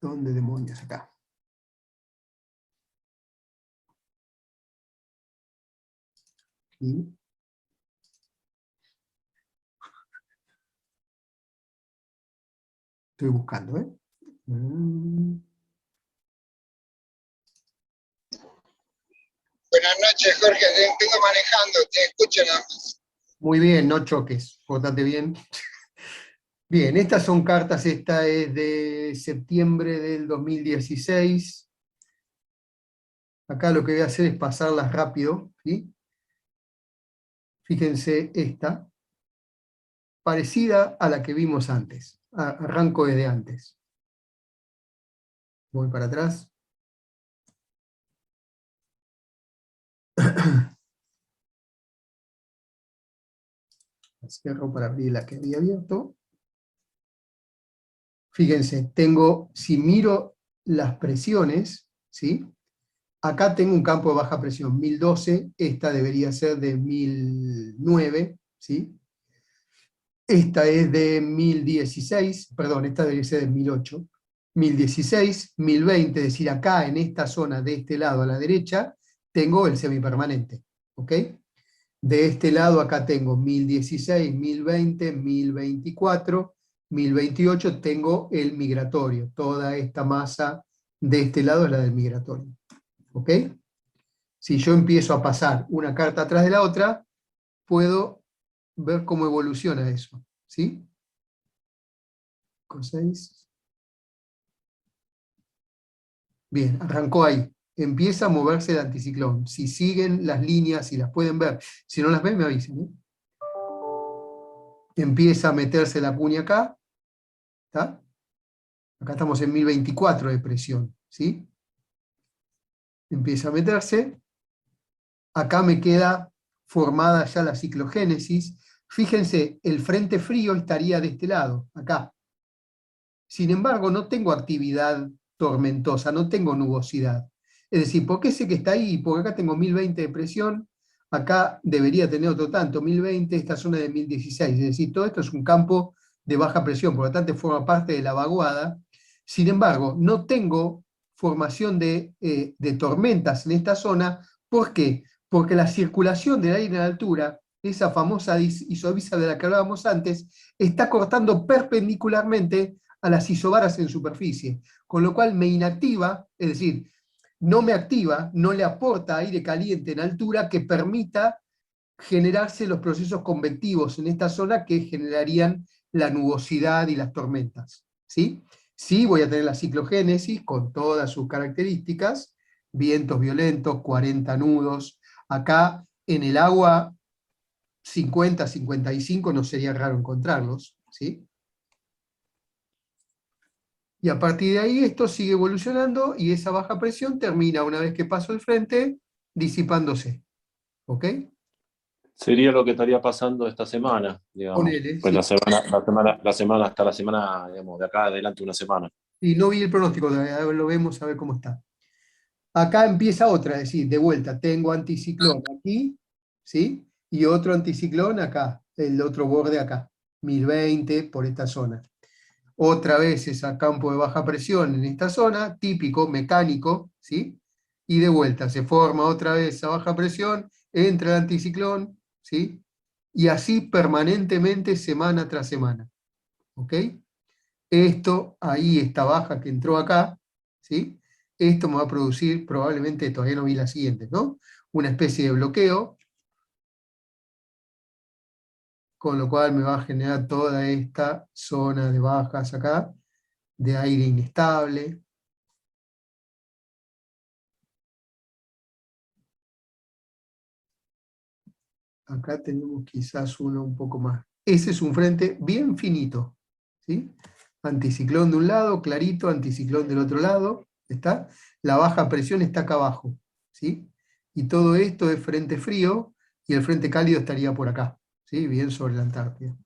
¿Dónde demonios? Acá. Aquí. Estoy buscando, ¿eh? Buenas noches, Jorge. Vengo manejando, te escucho nada más. Muy bien, no choques, pórtate bien. Bien, estas son cartas, esta es de septiembre del 2016. Acá lo que voy a hacer es pasarlas rápido, ¿sí? Fíjense esta, parecida a la que vimos antes. Arranco desde antes. Voy para atrás. La cierro para abrir la que había abierto. Fíjense, si miro las presiones, ¿sí? Acá tengo un campo de baja presión, 1012, esta debería ser de 1009, ¿sí? Esta es de 1016, perdón, esta debería ser de 1008. 1016, 1020, es decir, acá en esta zona de este lado a la derecha, tengo el semipermanente, ¿ok? De este lado acá tengo 1016, 1020, 1024, 1028, tengo el migratorio. Toda esta masa de este lado es la del migratorio. ¿Ok? Si yo empiezo a pasar una carta atrás de la otra, puedo ver cómo evoluciona eso. ¿Sí? Con 6. Bien, arrancó ahí. Empieza a moverse el anticiclón. Si siguen las líneas, si las pueden ver, si no las ven, me avisen, ¿eh? Empieza a meterse la cuña acá, ¿está? Acá estamos en 1024 de presión, ¿sí? Empieza a meterse. Acá me queda formada ya la ciclogénesis. Fíjense, el frente frío estaría de este lado, acá. Sin embargo, no tengo actividad tormentosa, no tengo nubosidad. Es decir, ¿por qué sé que está ahí? Porque acá tengo 1020 de presión, acá debería tener otro tanto, 1020, esta zona de 1016. Es decir, todo esto es un campo de baja presión, por lo tanto forma parte de la vaguada. Sin embargo, no tengo formación de tormentas en esta zona. ¿Por qué? Porque la circulación del aire en altura, esa famosa isovisa de la que hablábamos antes, está cortando perpendicularmente a las isobaras en superficie, con lo cual me inactiva, es decir, no me activa, no le aporta aire caliente en altura que permita generarse los procesos convectivos en esta zona que generarían la nubosidad y las tormentas. ¿Sí? Sí voy a tener la ciclogénesis con todas sus características, vientos violentos, 40 nudos, acá en el agua 50, 55 no sería raro encontrarlos, ¿sí? Y a partir de ahí esto sigue evolucionando y esa baja presión termina, una vez que paso el frente, disipándose. ¿Ok? Sería lo que estaría pasando esta semana, digamos. Ponele, Pues sí. hasta la semana, digamos, de acá adelante una semana. Y no vi el pronóstico todavía, a ver, lo vemos a ver cómo está. Acá empieza otra, es decir, de vuelta, tengo anticiclón aquí, ¿sí? Y otro anticiclón acá, el otro borde acá, 1020 por esta zona. Otra vez es a campo de baja presión en esta zona, típico, mecánico, ¿sí? Y de vuelta, se forma otra vez a baja presión, entra el anticiclón, ¿sí? Y así permanentemente semana tras semana, ¿ok? Esto, ahí esta baja que entró acá, ¿sí? Esto me va a producir, probablemente, todavía no vi la siguiente, ¿no? Una especie de bloqueo, con lo cual me va a generar toda esta zona de bajas acá, de aire inestable. Acá tenemos quizás uno un poco más. Ese es un frente bien finito, ¿sí? Anticiclón de un lado, clarito, anticiclón del otro lado, ¿está? La baja presión está acá abajo, ¿sí? Y todo esto es frente frío, y el frente cálido estaría por acá, ¿sí? Bien sobre la Antártida.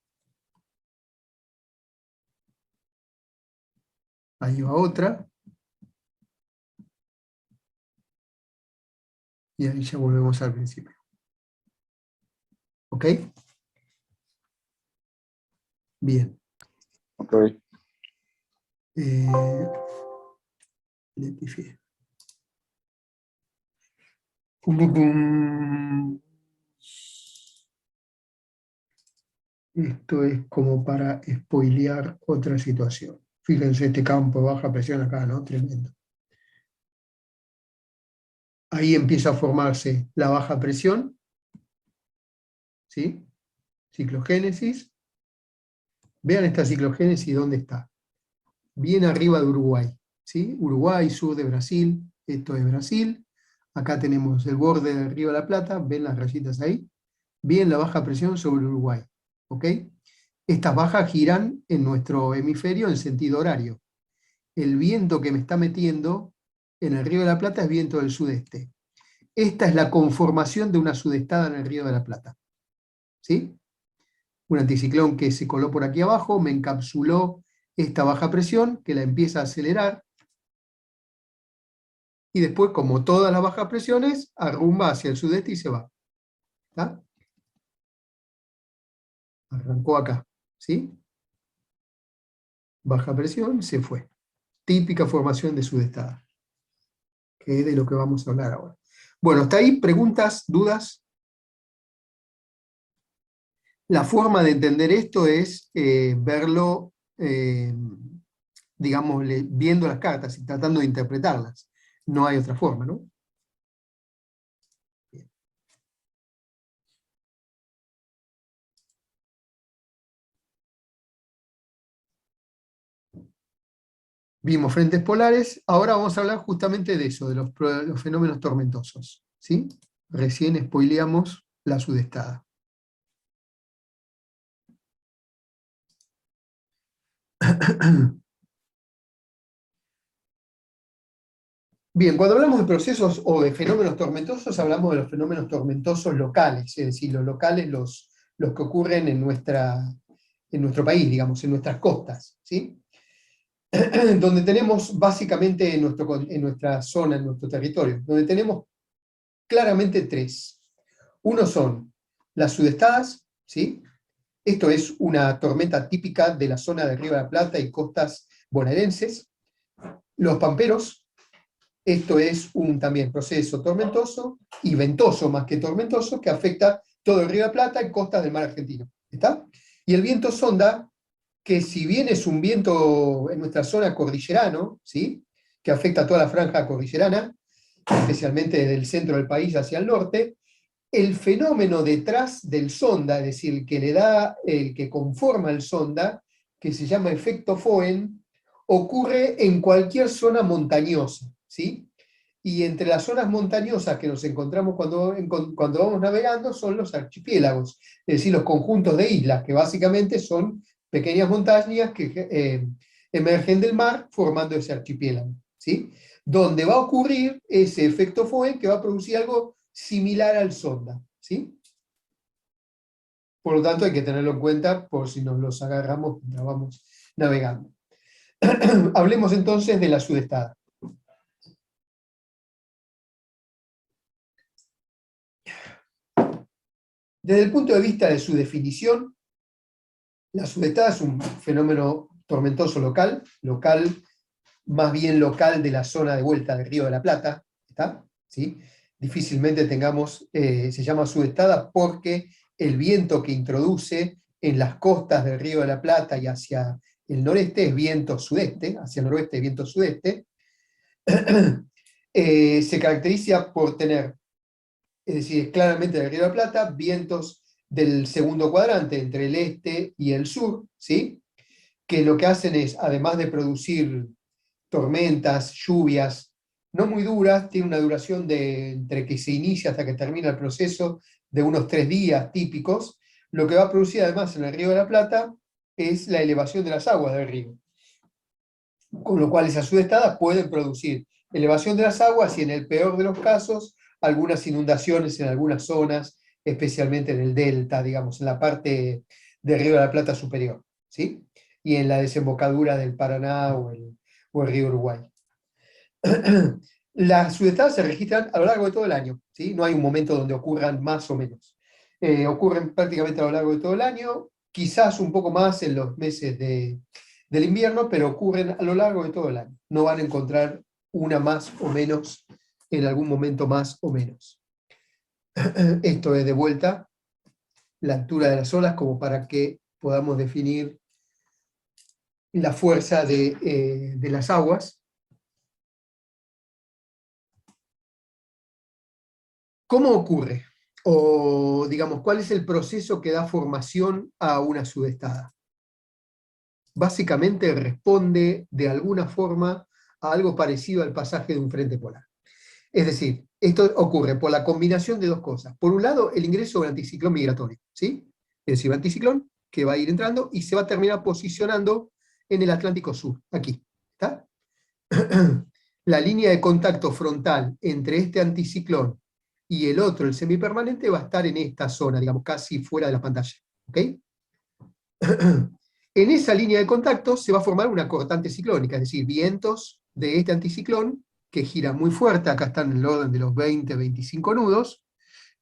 Ahí va otra. Y ahí ya volvemos al principio. ¿Ok? Bien. Ok. Le pifié. Pum, pum, pum. Esto es como para spoilear otra situación. Fíjense este campo de baja presión acá, ¿no? Tremendo. Ahí empieza a formarse la baja presión, ¿sí? Ciclogénesis. Vean esta ciclogénesis, ¿dónde está? Bien arriba de Uruguay, ¿sí? Uruguay, sur de Brasil, esto es Brasil. Acá tenemos el borde del río de la Plata, ven las rayitas ahí. Bien la baja presión sobre Uruguay, ¿ok? Estas bajas giran en nuestro hemisferio en sentido horario. El viento que me está metiendo en el Río de la Plata es viento del sudeste. Esta es la conformación de una sudestada en el Río de la Plata. ¿Sí? Un anticiclón que se coló por aquí abajo, me encapsuló esta baja presión, que la empieza a acelerar, y después, como todas las bajas presiones, arrumba hacia el sudeste y se va. ¿Está? Arrancó acá. ¿Sí? Baja presión, se fue. Típica formación de sudestada, que es de lo que vamos a hablar ahora. Bueno, ¿hasta ahí? ¿Preguntas? ¿Dudas? La forma de entender esto es verlo, digamos, viendo las cartas y tratando de interpretarlas. No hay otra forma, ¿no? Bien. Vimos frentes polares, ahora vamos a hablar justamente de eso, de los fenómenos tormentosos, ¿sí? Recién spoileamos la sudestada. Bien, cuando hablamos de procesos o de fenómenos tormentosos, hablamos de los fenómenos tormentosos locales, es decir, los locales, los que ocurren en nuestro país, digamos, en nuestras costas, ¿sí? Donde tenemos básicamente en nuestra zona, en nuestro territorio, donde tenemos claramente tres. Uno son las sudestadas, ¿sí? Esto es una tormenta típica de la zona de Río de la Plata y costas bonaerenses. Los pamperos, esto es un también proceso tormentoso y ventoso más que tormentoso que afecta todo el Río de la Plata y costas del mar argentino. ¿Está? Y el viento sonda, que si bien es un viento en nuestra zona cordillerano, ¿sí? Que afecta a toda la franja cordillerana, especialmente desde el centro del país hacia el norte, el fenómeno detrás del sonda, es decir, el que conforma el sonda, que se llama efecto Foehn, ocurre en cualquier zona montañosa, ¿sí? Y entre las zonas montañosas que nos encontramos cuando vamos navegando son los archipiélagos, es decir, los conjuntos de islas, que básicamente son pequeñas montañas que emergen del mar formando ese archipiélago, ¿sí? Donde va a ocurrir ese efecto Foehn que va a producir algo similar al sonda, ¿sí? Por lo tanto hay que tenerlo en cuenta por si nos los agarramos mientras vamos navegando. Hablemos entonces de la sudestada. Desde el punto de vista de su definición, la sudestada es un fenómeno tormentoso local, más bien local de la zona de vuelta del Río de la Plata, ¿está? ¿Sí? Difícilmente se llama sudestada porque el viento que introduce en las costas del Río de la Plata y hacia el noreste es viento sudeste, hacia el noroeste es viento sudeste, se caracteriza por tener, es decir, claramente del Río de la Plata, vientos del segundo cuadrante, entre el este y el sur, ¿sí? Que lo que hacen es, además de producir tormentas, lluvias, no muy duras, tiene una duración de entre que se inicia hasta que termina el proceso de unos 3 días típicos, lo que va a producir además en el Río de la Plata es la elevación de las aguas del río. Con lo cual esas sudestadas pueden producir elevación de las aguas y en el peor de los casos algunas inundaciones en algunas zonas, especialmente en el delta, digamos, en la parte del Río de la Plata superior, ¿sí? Y en la desembocadura del Paraná o el río Uruguay. Las sudestadas se registran a lo largo de todo el año, ¿sí? No hay un momento donde ocurran más o menos. Ocurren prácticamente a lo largo de todo el año, quizás un poco más en los meses del invierno, pero ocurren a lo largo de todo el año. No van a encontrar una más o menos en algún momento más o menos. Esto es de vuelta la altura de las olas como para que podamos definir la fuerza de las aguas. ¿Cómo ocurre? O, digamos, ¿cuál es el proceso que da formación a una sudestada? Básicamente responde de alguna forma a algo parecido al pasaje de un frente polar. Es decir, esto ocurre por la combinación de dos cosas. Por un lado, el ingreso del anticiclón migratorio, ¿sí? Es decir, un anticiclón que va a ir entrando y se va a terminar posicionando en el Atlántico Sur, aquí. ¿Está? La línea de contacto frontal entre este anticiclón y el otro, el semipermanente, va a estar en esta zona, digamos, casi fuera de la pantalla. ¿Ok? En esa línea de contacto se va a formar una cortante ciclónica, es decir, vientos de este anticiclón que giran muy fuerte, acá están en el orden de los 20, 25 nudos,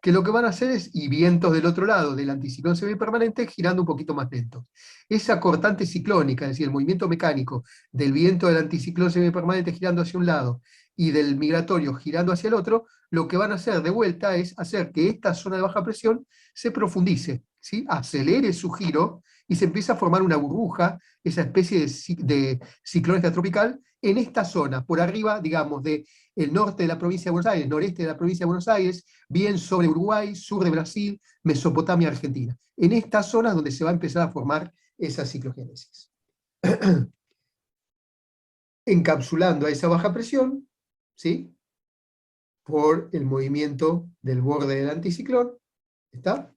que lo que van a hacer es, y vientos del otro lado del anticiclón semipermanente girando un poquito más lento. Esa cortante ciclónica, es decir, el movimiento mecánico del viento del anticiclón semipermanente girando hacia un lado y del migratorio girando hacia el otro, lo que van a hacer de vuelta es hacer que esta zona de baja presión se profundice, ¿sí? Acelere su giro y se empieza a formar una burbuja, esa especie de ciclón extratropical, en esta zona, por arriba, digamos, del norte de la provincia de Buenos Aires, noreste de la provincia de Buenos Aires, bien sobre Uruguay, sur de Brasil, Mesopotamia, Argentina. En estas zonas donde se va a empezar a formar esa ciclogénesis. encapsulando a esa baja presión, ¿sí? Por el movimiento del borde del anticiclón, ¿está?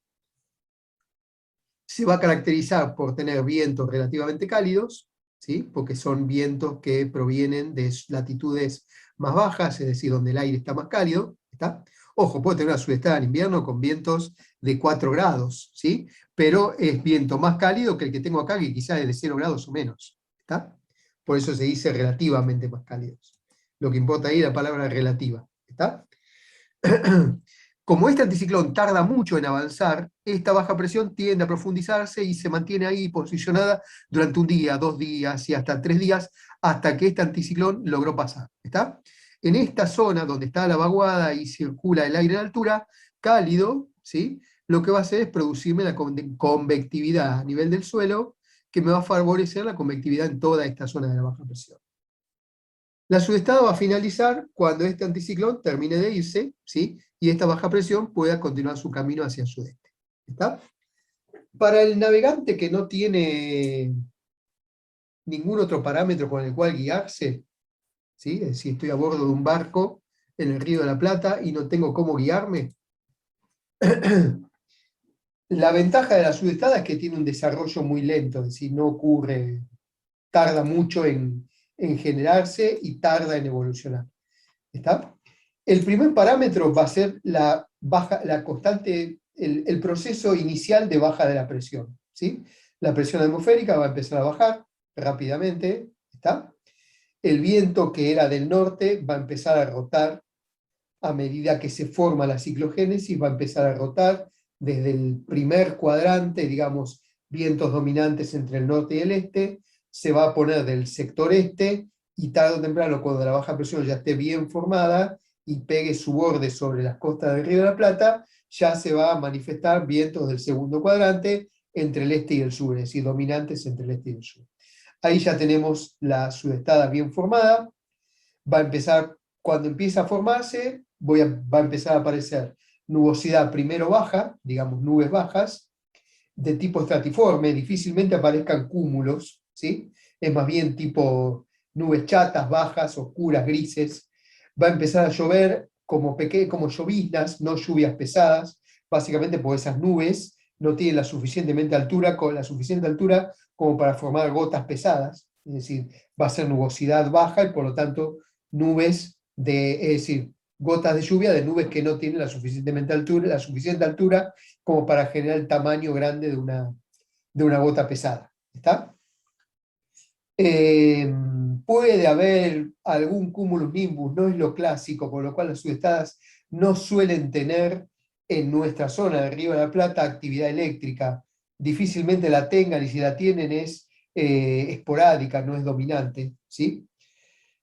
Se va a caracterizar por tener vientos relativamente cálidos, ¿sí? Porque son vientos que provienen de latitudes más bajas, es decir, donde el aire está más cálido, ¿está? Ojo, puede tener una sudestada en invierno con vientos de 4 grados, ¿sí? Pero es viento más cálido que el que tengo acá, que quizás es de 0 grados o menos, ¿está? Por eso se dice relativamente más cálidos. Lo que importa ahí es la palabra relativa, ¿está? Como este anticiclón tarda mucho en avanzar, esta baja presión tiende a profundizarse y se mantiene ahí posicionada durante un día, 2 días y hasta 3 días, hasta que este anticiclón logró pasar. ¿Está? En esta zona donde está la vaguada y circula el aire a altura, cálido, ¿sí? Lo que va a hacer es producirme la convectividad a nivel del suelo, que me va a favorecer la convectividad en toda esta zona de la baja presión. La sudestada va a finalizar cuando este anticiclón termine de irse, ¿sí? Y esta baja presión pueda continuar su camino hacia el sudeste. ¿Está? Para el navegante que no tiene ningún otro parámetro con el cual guiarse, ¿sí? Es decir, estoy a bordo de un barco en el Río de la Plata y no tengo cómo guiarme, la ventaja de la sudestada es que tiene un desarrollo muy lento, es decir, no ocurre, tarda mucho en generarse y tarda en evolucionar. ¿Está? El primer parámetro va a ser la constante, el proceso inicial de baja de la presión, ¿sí? La presión atmosférica va a empezar a bajar rápidamente, ¿está? El viento que era del norte va a empezar a rotar a medida que se forma la ciclogénesis, va a empezar a rotar desde el primer cuadrante, digamos, vientos dominantes entre el norte y el este, se va a poner del sector este, y tarde o temprano, cuando la baja presión ya esté bien formada y pegue su borde sobre las costas del Río de la Plata, ya se va a manifestar vientos del segundo cuadrante entre el este y el sur, es decir, dominantes entre el este y el sur. Ahí ya tenemos la sudestada bien formada, va a empezar, cuando empieza a formarse, va a empezar a aparecer nubosidad primero baja, digamos nubes bajas, de tipo estratiforme, difícilmente aparezcan cúmulos, ¿sí? Es más bien tipo nubes chatas, bajas, oscuras, grises. Va a empezar a llover como lloviznas, no lluvias pesadas, básicamente porque esas nubes no tienen la suficiente altura como para formar gotas pesadas, es decir, va a ser nubosidad baja y por lo tanto nubes es decir, gotas de lluvia de nubes que no tienen la suficiente altura como para generar el tamaño grande de una gota pesada. ¿Está? Puede haber algún cumulus nimbus, no es lo clásico, por lo cual las sudestadas no suelen tener en nuestra zona de Río de la Plata actividad eléctrica. Difícilmente la tengan, y si la tienen es esporádica, no es dominante, ¿sí?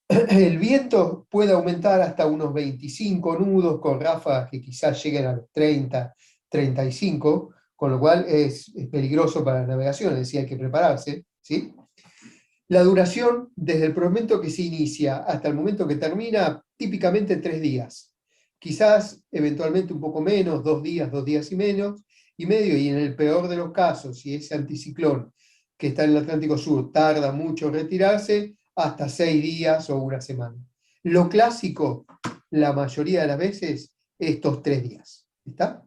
El viento puede aumentar hasta unos 25 nudos con ráfagas que quizás lleguen a los 30, 35, con lo cual es peligroso para la navegación, es decir, hay que prepararse, ¿sí? La duración, desde el momento que se inicia hasta el momento que termina, típicamente 3 días. Quizás, eventualmente un poco menos, 2 días, 2 días y medio, y en el peor de los casos, si ese anticiclón que está en el Atlántico Sur tarda mucho en retirarse, hasta 6 días o una semana. Lo clásico, la mayoría de las veces, estos 3 días. ¿Está?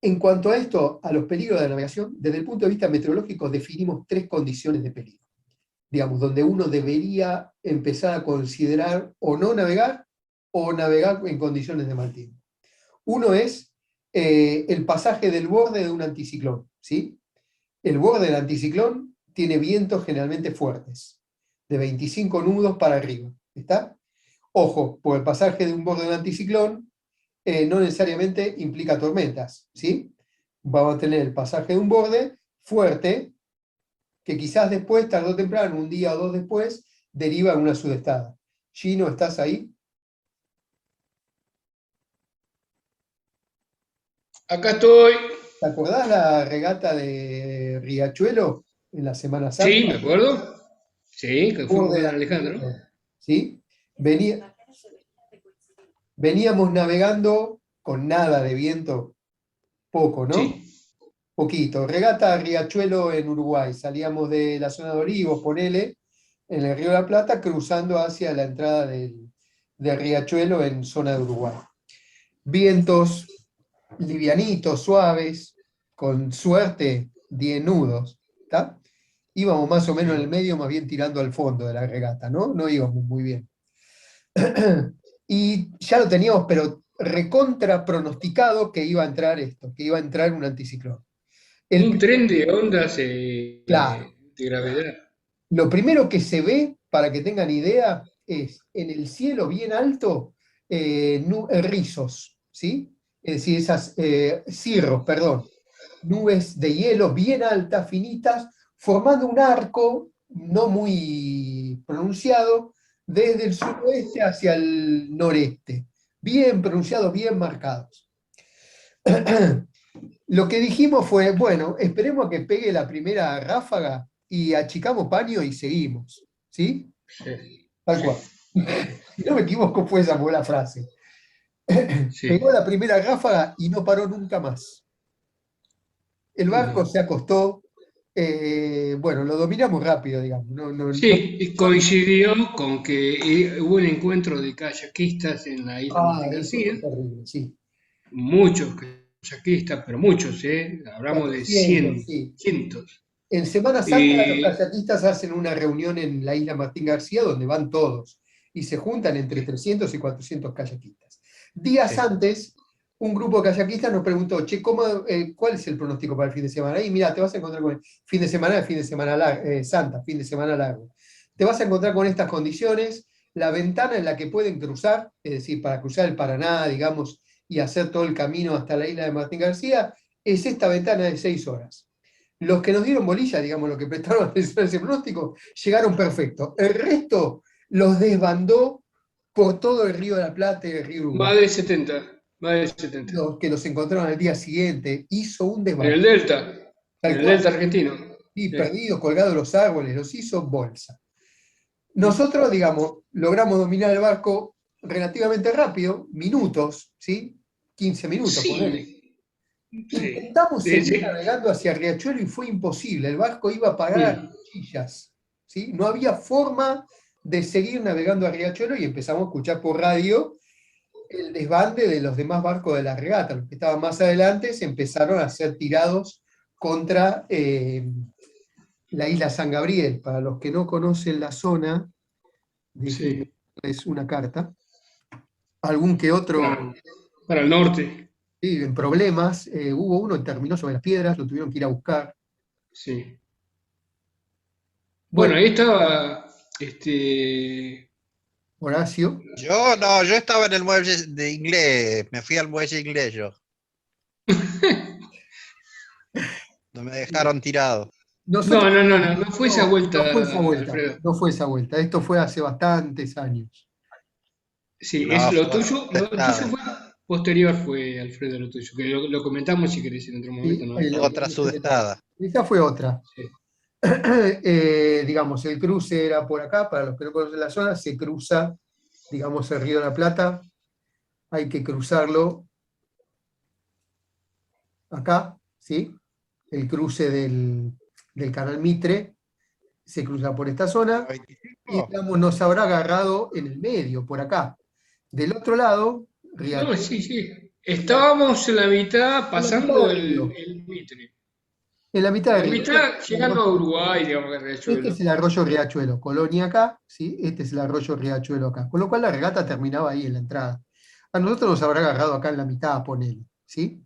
En cuanto a esto, a los peligros de la navegación, desde el punto de vista meteorológico definimos 3 condiciones de peligro. Digamos, donde uno debería empezar a considerar o no navegar, o navegar en condiciones de mal tiempo. Uno es el pasaje del borde de un anticiclón, ¿sí? El borde del anticiclón tiene vientos generalmente fuertes, de 25 nudos para arriba, ¿está? Ojo, por el pasaje de un borde de un anticiclón, no necesariamente implica tormentas, ¿sí? Vamos a tener el pasaje de un borde fuerte, que quizás después, tarde o temprano, un día o 2 después, deriva en una sudestada. Gino, ¿estás ahí? Acá estoy. ¿Te acordás la regata de Riachuelo en la Semana Santa? Sí, me acuerdo. Sí, que fuimos Borde con de Alejandro. ¿sí? Veníamos navegando con nada de viento, poco, ¿no? Sí. poquito. Regata Riachuelo en Uruguay. Salíamos de la zona de Olivos, ponele, en el Río de la Plata, cruzando hacia la entrada de Riachuelo en zona de Uruguay. Vientos livianitos, suaves, con suerte 10 nudos, ¿está? Íbamos más o menos en el medio, más bien tirando al fondo de la regata, ¿no? No íbamos muy bien. Y ya lo teníamos, pero recontra pronosticado que iba a entrar esto, que iba a entrar un anticiclón. Un tren de ondas Claro, de gravedad. lo primero que se ve, para que tengan idea, es en el cielo bien alto, rizos, ¿sí? Es decir, esas cirros, perdón, nubes de hielo bien altas, finitas, formando un arco no muy pronunciado desde el suroeste hacia el noreste. Bien pronunciados, bien marcados. Lo que dijimos fue, bueno, esperemos a que pegue la primera ráfaga y achicamos paño y seguimos. ¿Sí? Sí, Tal cual. Si no me equivoco, fue esa fue la frase. sí. Pegó la primera ráfaga y no paró nunca más. El barco se acostó, bueno, lo dominamos rápido, digamos. Sí, y coincidió con que hubo un encuentro de kayakistas en la isla Martín Eso García, fue terrible, sí. muchos kayakistas, pero muchos, hablamos de 400, sí. cientos. En Semana Santa los Y kayakistas hacen una reunión en la isla Martín García donde van todos y se juntan entre 300 y 400 kayakistas. Días sí, antes, un grupo de kayakistas nos preguntó, che, ¿cuál es el pronóstico para el fin de semana? Y mira, te vas a encontrar con el fin de semana santa, fin de semana largo. Te vas a encontrar con estas condiciones, la ventana en la que pueden cruzar, es decir, para cruzar el Paraná, digamos, y hacer todo el camino hasta la isla de Martín García, es esta ventana de 6 horas. Los que nos dieron bolilla, digamos, los que prestaron atención a ese pronóstico, llegaron perfecto. El resto los desbandó por todo el Río de la Plata y el Río Uruguay. más de 70. Los que los encontraron al día siguiente, hizo un En desbande. el Delta, en Tal el cual. Delta argentino. Y Sí, perdidos, colgados de los árboles, los hizo bolsa. Nosotros, digamos, logramos dominar el barco relativamente rápido, minutos, ¿sí? 15 minutos, ponele. sí, sí. Intentamos seguir Sí. navegando hacia Riachuelo y fue imposible. El barco iba a parar a las cuchillas, ¿sí? No había forma de seguir navegando a Riachuelo y empezamos a escuchar por radio el desbande de los demás barcos de la regata. Los que estaban más adelante se empezaron a ser tirados contra la isla San Gabriel. Para los que no conocen la zona, déjenme Sí, darles una carta. Algún que otro para el norte, en problemas. Hubo uno que terminó sobre las piedras, lo tuvieron que ir a buscar. sí. Bueno, Bueno, ahí estaba este, Horacio. Yo no, yo estaba en el muelle de inglés, me fui al muelle inglés yo. No me dejaron tirado. Nosotros no fue esa vuelta, no fue esa vuelta, Alfredo. no fue esa vuelta. Esto fue hace bastantes años. Sí, No, lo fue tuyo otra fue posterior, fue Alfredo, lo tuyo, que lo comentamos si querés en otro momento, Sí, ¿no? otra sudestada. esa fue otra. Sí, Digamos, el cruce era por acá, para los que no conocen la zona, se cruza, digamos, el Río de la Plata, hay que cruzarlo acá, ¿sí? El cruce del Canal Mitre se cruza por esta zona ¿La y, 25? digamos, nos habrá agarrado en el medio, por acá. Del otro lado, no, Riachuelo, sí. Estábamos en la mitad en la mitad pasando del río, el Mitre. en la mitad En del la río. mitad llegando a Uruguay, digamos, que Este Riachuelo. es el arroyo Riachuelo, Colonia acá, ¿sí? Este es el arroyo Riachuelo acá. Con lo cual la regata terminaba ahí en la entrada. A nosotros nos habrá agarrado acá en la mitad, ponele, ¿sí?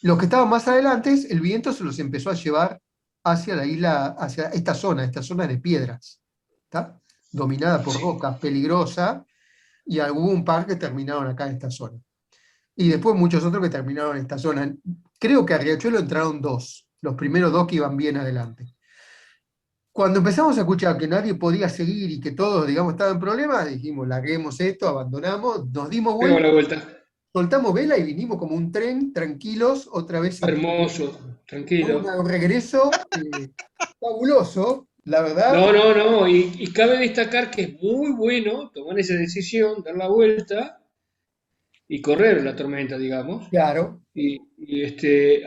Los que estaban más adelante, el viento se los empezó a llevar hacia la isla, hacia esta zona de piedras, ¿está? Dominada por Sí. rocas, peligrosa, y hubo un par que terminaron acá en esta zona. Y después muchos otros que terminaron en esta zona. Creo que a Riachuelo entraron 2, los primeros 2 que iban bien adelante. Cuando empezamos a escuchar que nadie podía seguir y que todos, digamos, estaban en problemas, dijimos, larguemos esto, abandonamos, nos dimos Pegamos vuelta, la vuelta. soltamos vela y vinimos como un tren, tranquilos, otra vez a... Hermoso, Fue tranquilo. un regreso fabuloso, la verdad. No, y cabe destacar que es muy bueno tomar esa decisión, dar la vuelta y correr la tormenta, digamos. Claro,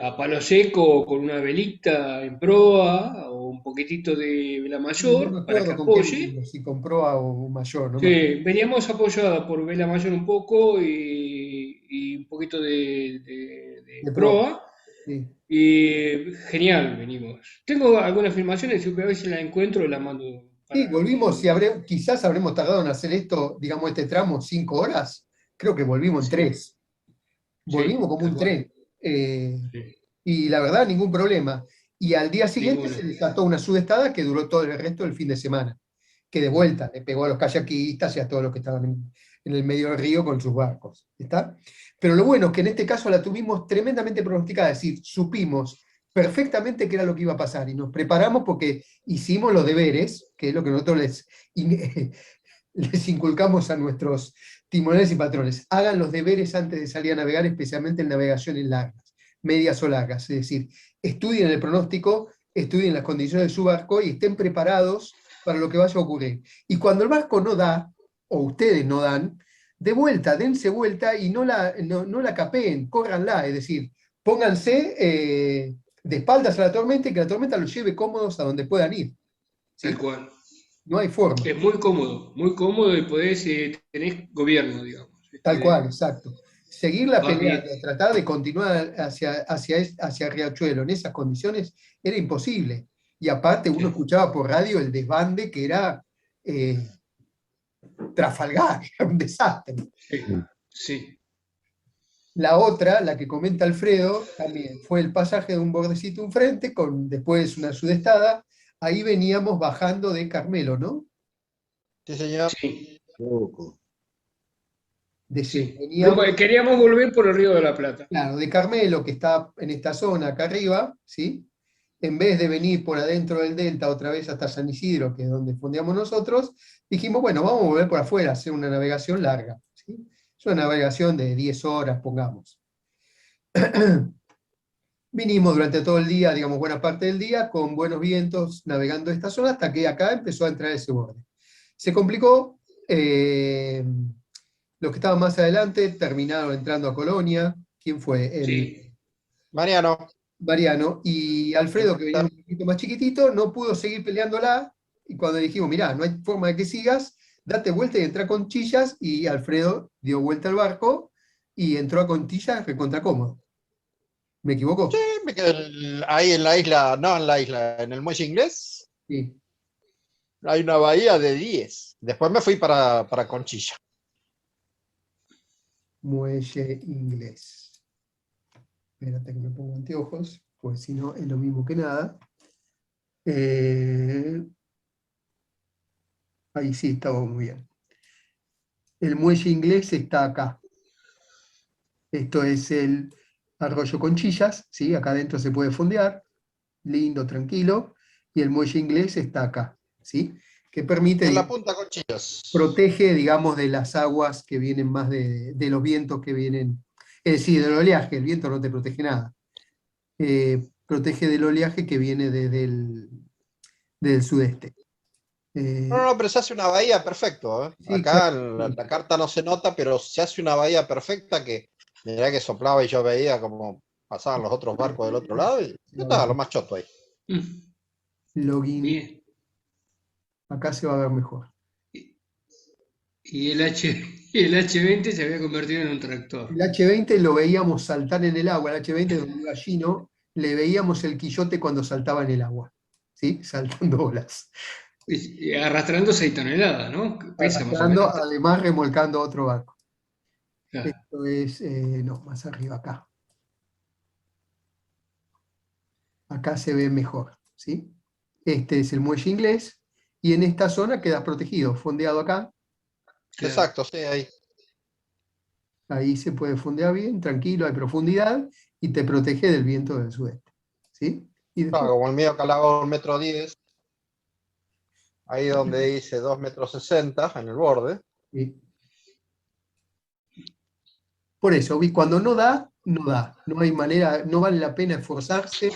A palo seco con una velita en proa o un poquitito de vela no me mayor para que acuerdo con qué apoye. venimos, si compró a un mayor, no me acuerdo. Sí, veníamos apoyados por vela mayor un poco y un poquito de De pro, proa. sí. Y genial, venimos. Tengo algunas filmaciones, si a ver si la encuentro, la mando Sí, para volvimos, que... y quizás habremos tardado en hacer esto, digamos, este tramo 5 horas. Creo que volvimos en Sí, 3. Volvimos sí, como tal un cual. tren. Sí, Y la verdad, ningún problema. Y al día siguiente ninguno. se desató una sudestada que duró todo el resto del fin de semana. Que de vuelta le pegó a los kayakistas y a todos los que estaban en el medio del río con sus barcos. ¿Está? Pero lo bueno es que en este caso la tuvimos tremendamente pronosticada, es decir, supimos perfectamente qué era lo que iba a pasar y nos preparamos porque hicimos los deberes, que es lo que nosotros les inculcamos a nuestros timoneles y patrones. Hagan los deberes antes de salir a navegar, especialmente en navegaciones largas, medias o largas. Es decir, estudien el pronóstico, estudien las condiciones de su barco y estén preparados para lo que vaya a ocurrir. Y cuando el barco no da, o ustedes no dan, de vuelta, dense vuelta y no la capeen, córranla, es decir, pónganse de espaldas a la tormenta y que la tormenta los lleve cómodos a donde puedan ir. Tal ¿Sí? cual. No hay forma. Es muy cómodo y podés, tenés gobierno, digamos. Tal cual, exacto. Seguirla Vas bien. peleando, tratar de continuar hacia Riachuelo en esas condiciones era imposible. Y aparte uno Sí, escuchaba por radio el desbande que era Trafalgar, era un desastre. sí, sí. La otra, la que comenta Alfredo, también fue el pasaje de un bordecito enfrente, con después una sudestada. Ahí veníamos bajando de Carmelo, ¿no? Sí, señor. Sí, Loco. sí. Veníamos, Queríamos volver por el Río de la Plata. claro, de Carmelo, que está en esta zona acá arriba, ¿sí? En vez de venir por adentro del delta otra vez hasta San Isidro, que es donde fondeamos nosotros, dijimos, bueno, vamos a volver por afuera, hacer una navegación larga, ¿sí? Es una navegación de 10 horas, pongamos. Vinimos durante todo el día, digamos, buena parte del día, con buenos vientos navegando esta zona, hasta que acá empezó a entrar ese borde. Se complicó, los que estaban más adelante terminaron entrando a Colonia. ¿Quién fue? Sí, Mariano. Mariano, y Alfredo, que venía un poquito más chiquitito, no pudo seguir peleándola, y cuando le dijimos, mirá, no hay forma de que sigas, date vuelta y entra con Conchillas, y Alfredo dio vuelta al barco, y entró a Conchillas recontra cómodo. ¿Me equivoco? Me quedé ahí en la isla, no en la isla, en el muelle inglés, Sí. hay una bahía de 10. Después me fui para Conchilla. Muelle inglés. Espérate que me pongo anteojos, pues si no es lo mismo que nada. Ahí sí, estaba muy bien. El muelle inglés está acá. Esto es el arroyo Conchillas, ¿sí? Acá adentro se puede fondear, lindo, tranquilo, y el muelle inglés está acá, ¿sí? Que permite, En la punta Conchillas. protege, digamos, de las aguas que vienen más de los vientos que vienen, es decir, del oleaje, el viento no te protege nada. Protege del oleaje que viene desde del sudeste. No, no, pero se hace una bahía perfecto, ¿eh? Sí, Acá claro. en la carta no se nota, pero se hace una bahía perfecta que, mirá que soplaba y yo veía como pasaban los otros barcos del otro lado y yo estaba lo más choto ahí. Login, bien. acá se va a ver mejor. Y el H20 se había convertido en un tractor. El H20 lo veíamos saltar en el agua, el H20 donde iba Gino, le veíamos el quillote cuando saltaba en el agua, ¿sí? Saltando olas. Y arrastrando 6 toneladas, ¿no? Pesa más o Arrastrando, menos. además remolcando otro barco. Claro. Esto es, no, más arriba acá. Acá se ve mejor, ¿sí? Este es el muelle inglés, y en esta zona quedas protegido, fondeado acá. Claro. Exacto, sí, ahí. Ahí se puede fondear bien, tranquilo, hay profundidad, y te protege del viento del sudeste, ¿sí? Y después, Claro, como el mío calaba 1,10 m, ahí donde dice 2,60 m en el borde. sí. Por eso, cuando no da, no da. No hay manera, no vale la pena esforzarse,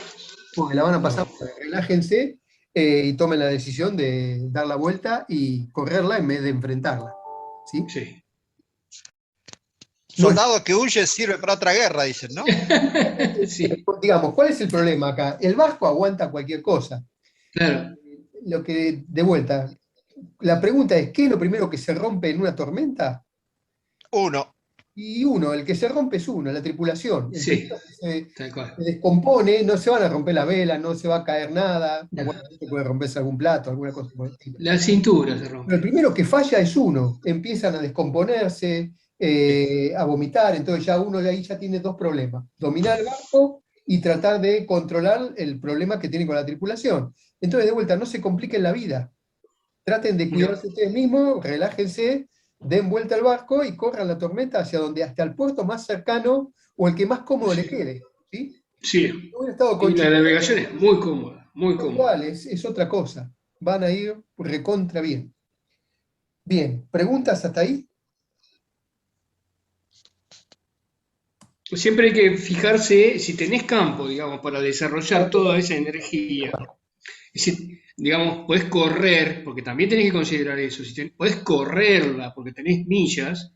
porque la van a pasar No, mal. Relájense y tomen la decisión de dar la vuelta y correrla en vez de enfrentarla, ¿sí? sí. No es- Soldado que huye sirve para otra guerra, dicen, ¿no? Sí, digamos, ¿cuál es el problema acá? El barco aguanta cualquier cosa. claro. Lo que, de vuelta, la pregunta es, ¿qué es lo primero que se rompe en una tormenta? Uno. Y uno, el que se rompe es uno, la tripulación. El Sí, primero que se tal cual. descompone, no se van a romper las velas, no se va a caer nada, No. seguramente puede romperse algún plato, alguna cosa por el estilo. La cintura se Pero el rompe. primero que falla es uno, empiezan a descomponerse, a vomitar, entonces ya uno de ahí ya tiene dos problemas, dominar el barco y tratar de controlar el problema que tiene con la tripulación. Entonces, de vuelta, no se compliquen la vida, traten de cuidarse ustedes mismos, relájense, den vuelta al barco y corran la tormenta hacia donde, hasta el puerto más cercano o el que más cómodo les quede. ¿Sí? Sí. No hubiera estado Y con la navegación es muy cómoda, muy cómoda. igual, es otra cosa. Van a ir recontra bien. Bien, ¿preguntas hasta ahí? Siempre hay que fijarse si tenés campo, digamos, para desarrollar toda esa energía. Es decir, digamos, podés correr, porque también tenés que considerar eso. Si podés correrla porque tenés millas,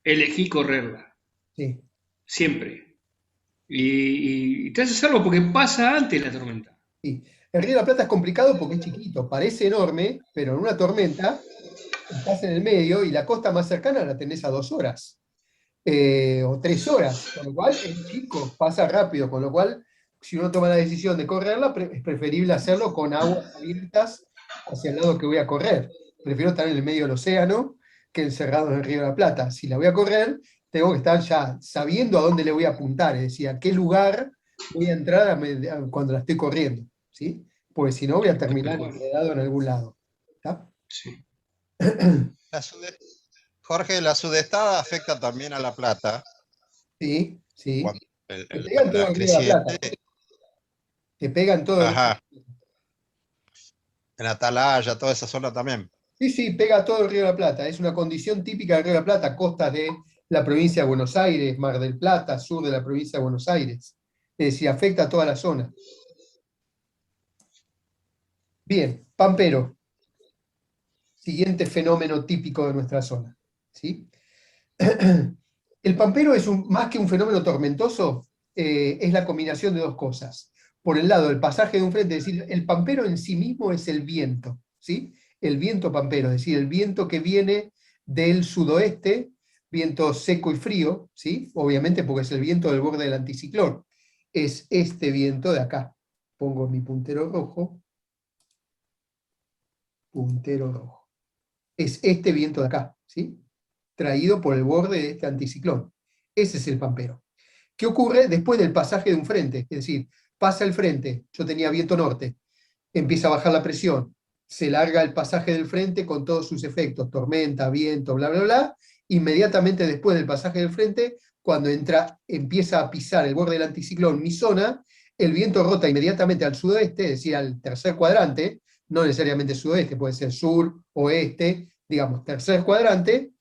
elegí correrla, Sí. siempre. Y te haces algo porque pasa antes la tormenta. Sí. El Río de la Plata es complicado porque es chiquito, parece enorme, pero en una tormenta estás en el medio y la costa más cercana la tenés a 2 horas o 3 horas, con lo cual es chico, pasa rápido, con lo cual si uno toma la decisión de correrla, es preferible hacerlo con aguas abiertas hacia el lado que voy a correr. Prefiero estar en el medio del océano que encerrado en el Río de la Plata. Si la voy a correr, tengo que estar ya sabiendo a dónde le voy a apuntar, es decir, a qué lugar voy a entrar cuando la estoy corriendo. ¿Sí? Porque si no voy a terminar enredado en algún lado. ¿Está? Sí. La sude- Jorge, la sudestada afecta también a La Plata. Sí, sí. Cuando Te pegan todo la el Río de la Plata. creciente, Te pegan todo el... ajá, en Atalaya, toda esa zona también. Sí, sí, pega todo el Río de la Plata. Es una condición típica del Río de la Plata, costas de la provincia de Buenos Aires, Mar del Plata, sur de la provincia de Buenos Aires. Es decir, afecta a toda la zona. Bien, Pampero. Siguiente fenómeno típico de nuestra zona. ¿Sí? El pampero es más que un fenómeno tormentoso, es la combinación de dos cosas. Por el lado, el pasaje de un frente, es decir, el pampero en sí mismo es el viento, ¿sí? El viento pampero, es decir, el viento que viene del sudoeste, viento seco y frío, ¿sí? Obviamente porque es el viento del borde del anticiclón. Es este viento de acá. Pongo mi puntero rojo. Puntero rojo. Es este viento de acá, ¿sí? Traído por el borde de este anticiclón. Ese es el pampero. ¿Qué ocurre después del pasaje de un frente? Es decir, pasa el frente, yo tenía viento norte, empieza a bajar la presión, se larga el pasaje del frente con todos sus efectos, tormenta, viento, bla, bla, bla, inmediatamente después del pasaje del frente, cuando empieza a pisar el borde del anticiclón mi zona, el viento rota inmediatamente al sudoeste, es decir, al tercer cuadrante, no necesariamente sudoeste, puede ser sur, oeste, digamos, tercer cuadrante,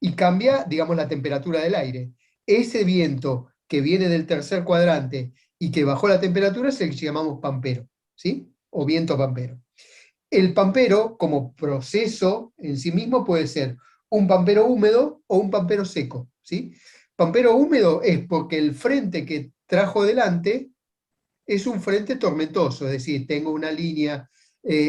y cambia, digamos, la temperatura del aire. Ese viento que viene del tercer cuadrante y que bajó la temperatura es el que llamamos pampero, ¿sí? O viento pampero. El pampero, como proceso en sí mismo, puede ser un pampero húmedo o un pampero seco, ¿sí? Pampero húmedo es porque el frente que trajo delante es un frente tormentoso, es decir, tengo una línea,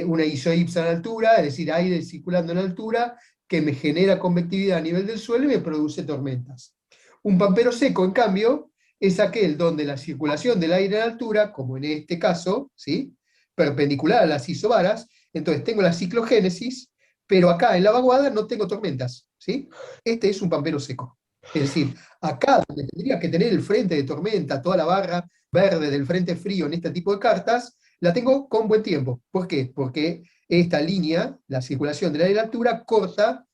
una isoipsa en altura, es decir, aire circulando en altura, que me genera convectividad a nivel del suelo y me produce tormentas. Un pampero seco, en cambio, es aquel donde la circulación del aire en altura, como en este caso, ¿sí? Perpendicular a las isobaras, entonces tengo la ciclogénesis, pero acá en la vaguada no tengo tormentas, ¿sí? Este es un pampero seco. Es decir, acá donde tendría que tener el frente de tormenta, toda la barra verde del frente frío en este tipo de cartas, la tengo con buen tiempo. ¿Por qué? Porque esta línea, la circulación del aire a altura, corta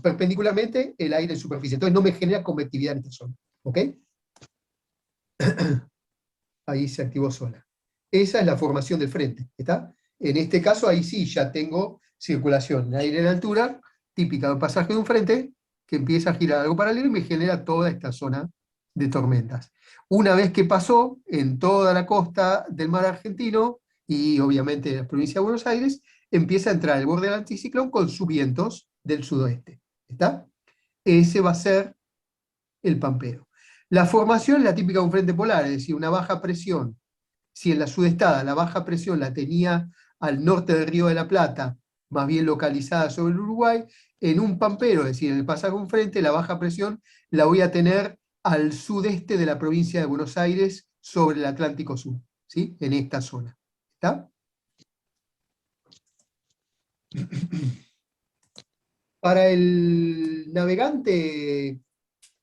perpendicularmente el aire en superficie. Entonces no me genera convectividad en esta zona. ¿Ok? Ahí se activó sola. Esa es la formación del frente. ¿Está? En este caso, ahí sí ya tengo circulación de aire en altura, típica de un pasaje de un frente, que empieza a girar algo paralelo y me genera toda esta zona de tormentas. Una vez que pasó en toda la costa del mar argentino, y obviamente en la provincia de Buenos Aires, empieza a entrar el borde del anticiclón con sus vientos del sudoeste. ¿Está? Ese va a ser el pampero. La formación es la típica de un frente polar, es decir, una baja presión. Si en la sudestada la baja presión la tenía al norte del Río de la Plata, más bien localizada sobre el Uruguay, en un pampero, es decir, en el pasaje un frente, la baja presión la voy a tener al sudeste de la provincia de Buenos Aires, sobre el Atlántico Sur, ¿sí? En esta zona. ¿Está? Para el navegante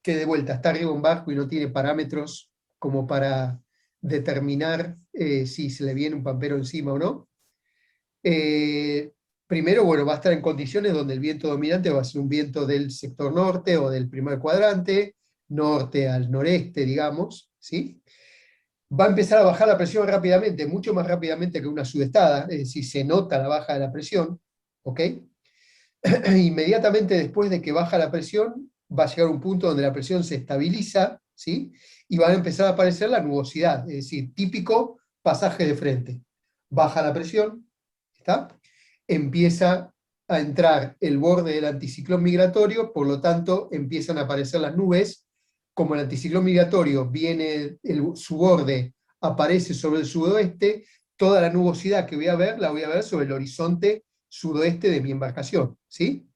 que de vuelta está arriba en barco y no tiene parámetros como para determinar si se le viene un pampero encima o no, primero, bueno, va a estar en condiciones donde el viento dominante va a ser un viento del sector norte o del primer cuadrante, norte al noreste, digamos, ¿sí? Va a empezar a bajar la presión rápidamente, mucho más rápidamente que una sudestada, es decir, se nota la baja de la presión, ¿ok? Inmediatamente después de que baja la presión, va a llegar un punto donde la presión se estabiliza, ¿sí? Y va a empezar a aparecer la nubosidad, es decir, típico pasaje de frente. Baja la presión, ¿está? Empieza a entrar el borde del anticiclón migratorio, por lo tanto empiezan a aparecer las nubes. Como el anticiclón migratorio viene, su borde aparece sobre el sudoeste, toda la nubosidad que voy a ver, la voy a ver sobre el horizonte sudoeste de mi embarcación, ¿sí?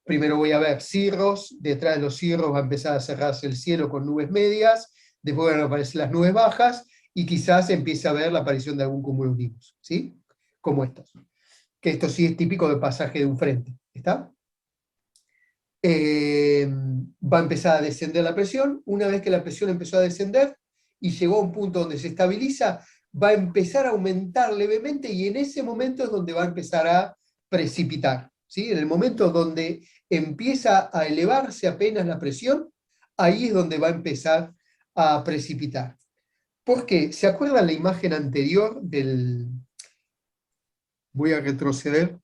Primero voy a ver cirros, detrás de los cirros va a empezar a cerrarse el cielo con nubes medias, después van a aparecer las nubes bajas, y quizás empiece a ver la aparición de algún cumulonimbus, ¿sí? Como estos. Que esto sí es típico del pasaje de un frente, ¿está? Va a empezar a descender la presión. Una vez que la presión empezó a descender y llegó a un punto donde se estabiliza, va a empezar a aumentar levemente, y en ese momento es donde va a empezar a precipitar, ¿sí? En el momento donde empieza a elevarse apenas la presión, ahí es donde va a empezar a precipitar. ¿Por qué? ¿Se acuerdan la imagen anterior del... Voy a retroceder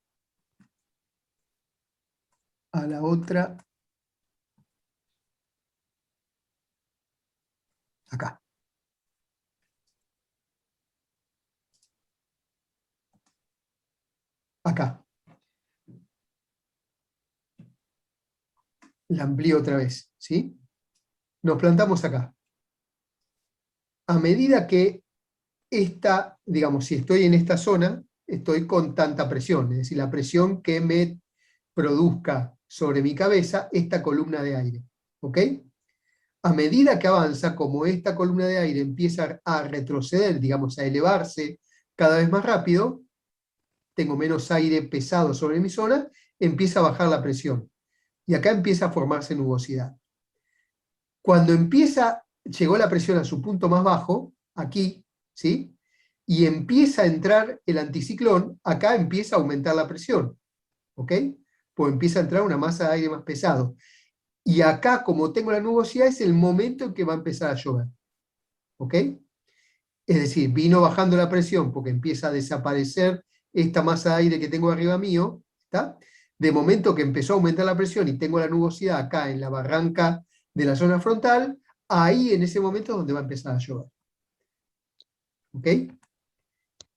a la otra. Acá. Acá. La amplío otra vez, ¿sí? Nos plantamos acá. A medida que esta, digamos, si estoy en esta zona, estoy con tanta presión, es decir, la presión que me produzca sobre mi cabeza esta columna de aire, ¿ok? A medida que avanza, como esta columna de aire empieza a retroceder, digamos, a elevarse cada vez más rápido, tengo menos aire pesado sobre mi zona, empieza a bajar la presión. Y acá empieza a formarse nubosidad. Cuando llegó la presión a su punto más bajo, aquí, ¿sí? Y empieza a entrar el anticiclón, acá empieza a aumentar la presión, ¿ok? Pues empieza a entrar una masa de aire más pesado. Y acá, como tengo la nubosidad, es el momento en que va a empezar a llover, ¿ok? Es decir, vino bajando la presión porque empieza a desaparecer esta masa de aire que tengo arriba mío, ¿está? De momento que empezó a aumentar la presión y tengo la nubosidad acá en la barranca de la zona frontal, ahí en ese momento es donde va a empezar a llover. ¿Ok?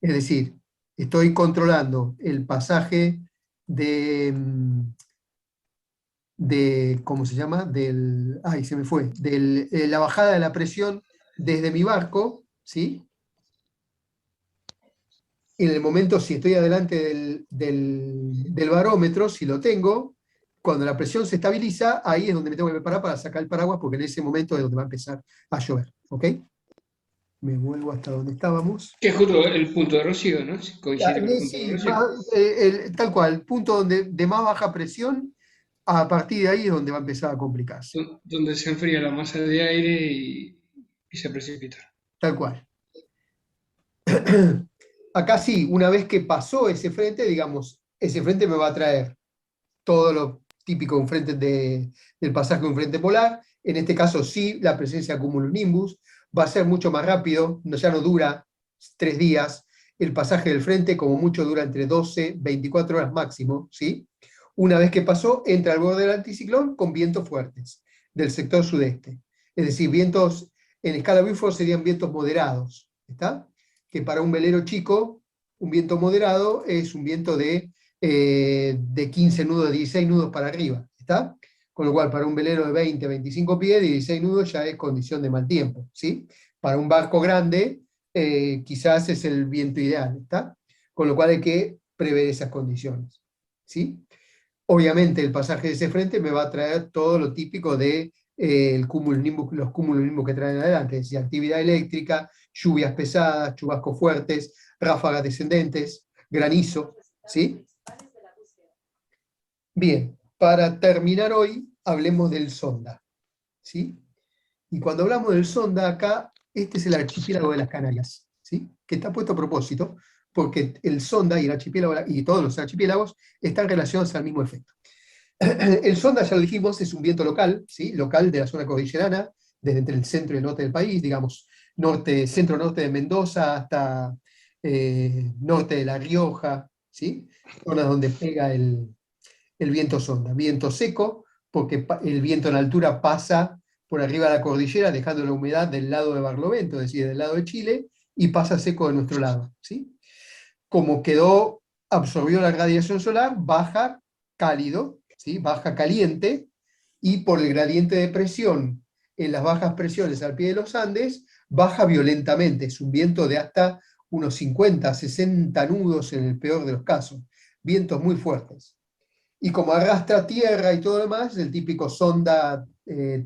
Es decir, estoy controlando el pasaje ¿cómo se llama? Ay, se me fue. La bajada de la presión desde mi barco, ¿sí? En el momento, si estoy adelante del barómetro, si lo tengo, cuando la presión se estabiliza, ahí es donde me tengo que preparar para sacar el paraguas, porque en ese momento es donde va a empezar a llover. ¿Ok? Me vuelvo hasta donde estábamos. Que es justo el punto de rocío, ¿no? Si coincide con el punto de Sí, rocío. tal cual, punto de más baja presión, a partir de ahí es donde va a empezar a complicarse. Donde se enfría la masa de aire y se precipita. Tal cual. Acá sí, una vez que pasó ese frente, digamos, ese frente me va a traer todo lo típico de un frente del pasaje de un frente polar. En este caso sí, la presencia de cumulonimbus va a ser mucho más rápido, ya no dura 3 días. El pasaje del frente como mucho dura entre 12, 24 horas máximo, ¿sí? Una vez que pasó, entra al borde del anticiclón con vientos fuertes del sector sudeste. Es decir, vientos en escala Beaufort serían vientos moderados, ¿está? Que para un velero chico, un viento moderado es un viento de 15 nudos, 16 nudos para arriba, ¿está? Con lo cual, para un velero de 20, 25 pies, 16 nudos ya es condición de mal tiempo, ¿sí? Para un barco grande, quizás es el viento ideal, ¿está? Con lo cual hay que prever esas condiciones, ¿sí? Obviamente el pasaje de ese frente me va a traer todo lo típico de los cumulonimbus que traen adelante, es decir, actividad eléctrica, lluvias pesadas, chubascos fuertes, ráfagas descendentes, granizo, ¿sí? Bien, para terminar hoy, hablemos del Sonda, ¿sí? Y cuando hablamos del Sonda, acá, este es el archipiélago de las Canarias, ¿sí? Que está puesto a propósito, porque el Sonda y el archipiélago, y todos los archipiélagos, están relacionados al mismo efecto. El Sonda, ya lo dijimos, es un viento local, ¿sí? Local de la zona cordillerana, desde entre el centro y el norte del país, digamos, centro-norte de Mendoza hasta norte de La Rioja, ¿sí? Zonas donde pega el viento Sonda. Viento seco, porque el viento en altura pasa por arriba de la cordillera, dejando la humedad del lado de Barlovento, es decir, del lado de Chile, y pasa seco de nuestro lado, ¿sí? Como absorbió la radiación solar, baja cálido, ¿sí? Baja caliente, y por el gradiente de presión en las bajas presiones al pie de los Andes, baja violentamente, es un viento de hasta unos 50, 60 nudos en el peor de los casos, vientos muy fuertes. Y como arrastra tierra y todo lo demás, el típico Sonda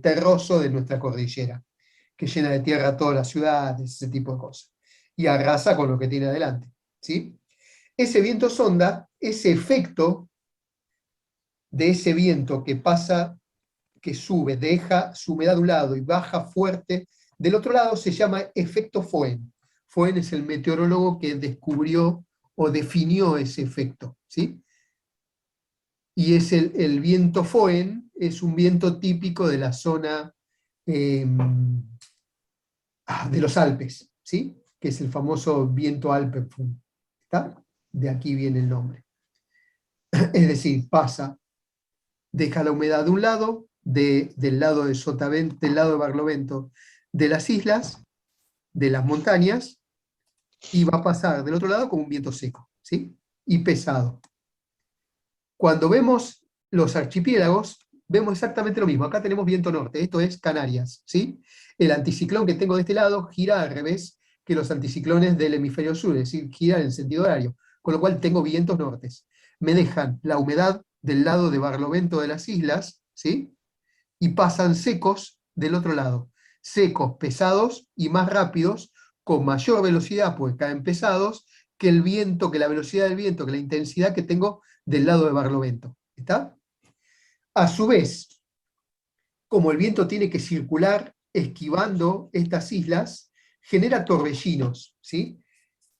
terroso de nuestra cordillera, que llena de tierra todas las ciudades, ese tipo de cosas, y arrasa con lo que tiene adelante, ¿sí? Ese viento Sonda, ese efecto de ese viento que pasa, que sube, deja su humedad de un lado y baja fuerte del otro lado, se llama efecto Foehn. Foehn es el meteorólogo que descubrió o definió ese efecto, ¿sí? Y es el viento Foehn, es un viento típico de la zona de los Alpes, ¿sí? Que es el famoso viento Alpenföhn, ¿está? De aquí viene el nombre. Es decir, deja la humedad de un lado, del lado de Sotavento, del lado de Barlovento, de las islas, de las montañas, y va a pasar del otro lado como un viento seco, ¿sí? Y pesado. Cuando vemos los archipiélagos, vemos exactamente lo mismo. Acá tenemos viento norte, esto es Canarias, ¿sí? El anticiclón que tengo de este lado gira al revés que los anticiclones del hemisferio sur, es decir, gira en el sentido horario, con lo cual tengo vientos nortes. Me dejan la humedad del lado de Barlovento de las islas, ¿sí? Y pasan secos del otro lado. Secos, pesados y más rápidos, con mayor velocidad, porque caen pesados, que el viento, que la velocidad del viento, que la intensidad que tengo del lado de Barlovento. ¿Está? A su vez, como el viento tiene que circular esquivando estas islas, genera torbellinos, ¿sí?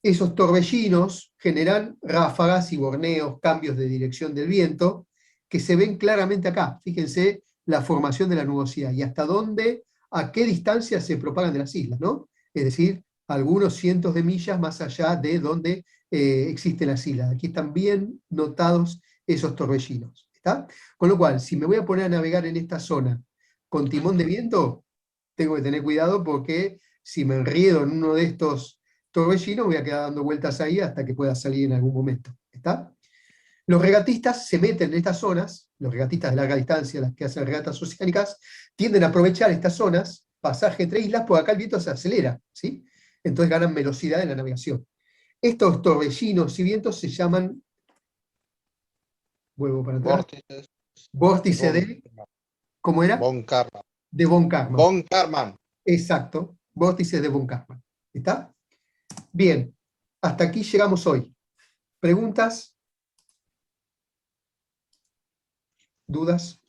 Esos torbellinos generan ráfagas y borneos, cambios de dirección del viento, que se ven claramente acá. Fíjense la formación de la nubosidad y hasta dónde, a qué distancia se propagan de las islas, ¿no? Es decir, algunos cientos de millas más allá de donde existen las islas. Aquí están bien notados esos torbellinos, ¿está? Con lo cual, si me voy a poner a navegar en esta zona con timón de viento, tengo que tener cuidado porque si me enriedo en uno de estos torbellinos voy a quedar dando vueltas ahí hasta que pueda salir en algún momento, ¿está? Los regatistas se meten en estas zonas, los regatistas de larga distancia, las que hacen regatas oceánicas, tienden a aprovechar estas zonas, pasaje entre islas, porque acá el viento se acelera, ¿sí? Entonces ganan velocidad en la navegación. Estos torbellinos y vientos se llaman, vuelvo para atrás, vórtice de, ¿cómo era? Von Karman. De Von Karman. Von Karman. Exacto, vórtices de Von Karman. ¿Está? Bien, hasta aquí llegamos hoy. ¿Preguntas? ¿Dudas?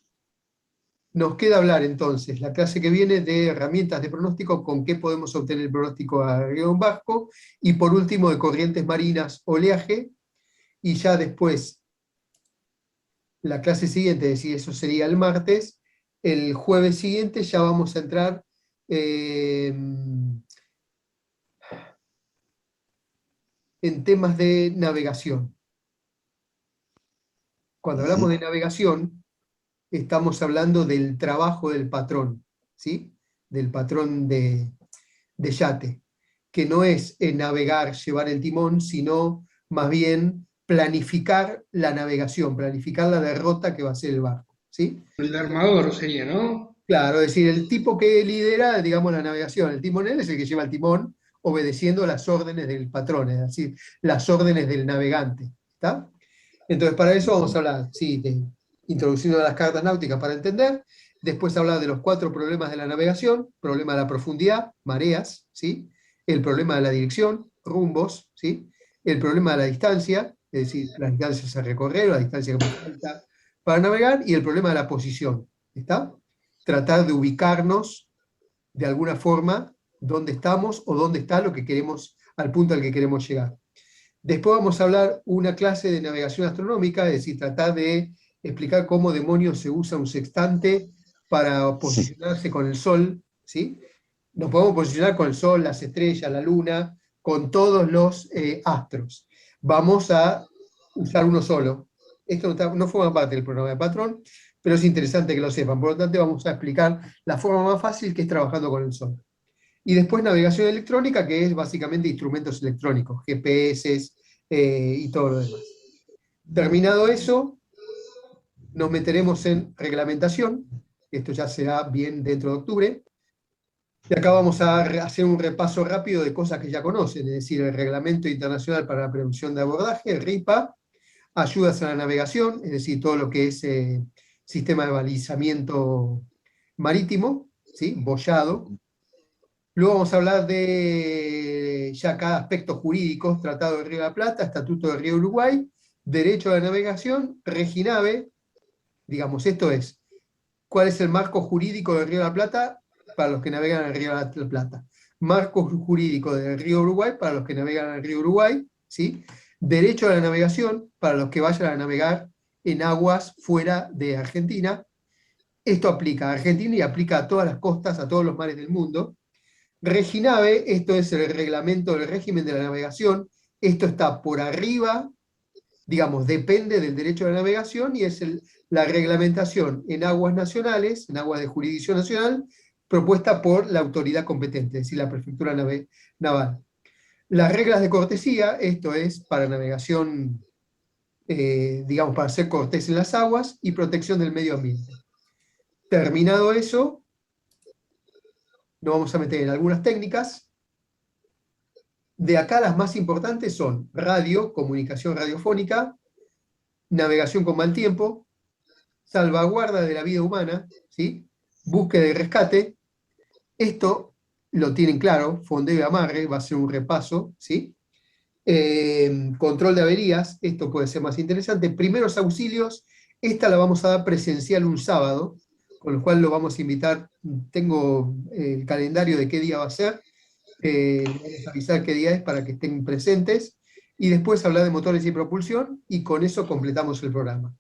Nos queda hablar entonces, la clase que viene, de herramientas de pronóstico, con qué podemos obtener el pronóstico a guión bajo, y por último de corrientes marinas, oleaje, y ya después, la clase siguiente, es decir, eso sería el martes, el jueves siguiente ya vamos a entrar en temas de navegación. Cuando hablamos de navegación, estamos hablando del trabajo del patrón, ¿sí? Del patrón de yate, que no es navegar, llevar el timón, sino más bien planificar la navegación, planificar la derrota que va a ser el barco. ¿sí? El armador sería, ¿no? Claro, es decir, el tipo que lidera, digamos, la navegación, el timonel es el que lleva el timón obedeciendo las órdenes del patrón, es decir, las órdenes del navegante, ¿está? Entonces, para eso vamos a hablar, sí, introduciendo las cartas náuticas para entender, después hablar de los 4 problemas de la navegación: problema de la profundidad, mareas, ¿sí? El problema de la dirección, rumbos, ¿sí? El problema de la distancia, es decir, las distancias a recorrer, o la distancia que me falta para navegar, y el problema de la posición, ¿está? Tratar de ubicarnos de alguna forma dónde estamos o dónde está lo que queremos, al punto al que queremos llegar. Después vamos a hablar una clase de navegación astronómica, es decir, tratar de explicar cómo demonios se usa un sextante para posicionarse con el Sol, ¿sí? Nos podemos posicionar con el Sol, las estrellas, la Luna, con todos los astros. Vamos a usar uno solo. Esto no forma parte del programa de patrón, pero es interesante que lo sepan. Por lo tanto, vamos a explicar la forma más fácil, que es trabajando con el Sol. Y después navegación electrónica, que es básicamente instrumentos electrónicos, GPS y todo lo demás. Terminado eso, nos meteremos en reglamentación. Esto ya será bien dentro de octubre. Y acá vamos a hacer un repaso rápido de cosas que ya conocen, es decir, el Reglamento Internacional para la Prevención de Abordaje, el RIPA, ayudas a la navegación, es decir, todo lo que es sistema de balizamiento marítimo, ¿sí? Boyado. Luego vamos a hablar de ya cada aspecto jurídico: Tratado de Río de la Plata, Estatuto del Río Uruguay, Derecho a la Navegación, Reginave. Digamos, esto es, ¿cuál es el marco jurídico del Río de la Plata para los que navegan en el Río de la Plata? Marco jurídico del Río Uruguay para los que navegan en el Río Uruguay, ¿sí? Derecho a la navegación para los que vayan a navegar en aguas fuera de Argentina. Esto aplica a Argentina y aplica a todas las costas, a todos los mares del mundo. Reginave, esto es el reglamento del régimen de la navegación. Esto está por arriba, digamos, depende del derecho de la navegación, y es la reglamentación en aguas nacionales, en aguas de jurisdicción nacional, propuesta por la autoridad competente, es decir, la prefectura naval. Las reglas de cortesía, esto es para navegación, digamos, para ser cortés en las aguas, y protección del medio ambiente. Terminado eso, nos vamos a meter en algunas técnicas. De acá las más importantes son radio, comunicación radiofónica, navegación con mal tiempo, salvaguarda de la vida humana, ¿sí? Búsqueda y rescate. Esto lo tienen claro, fondeo y amarre, va a ser un repaso, ¿sí? Control de averías, esto puede ser más interesante. Primeros auxilios, esta la vamos a dar presencial un sábado, con lo cual lo vamos a invitar. Tengo el calendario de qué día va a ser, les vamos a avisar qué día es para que estén presentes, y después hablar de motores y propulsión, y con eso completamos el programa.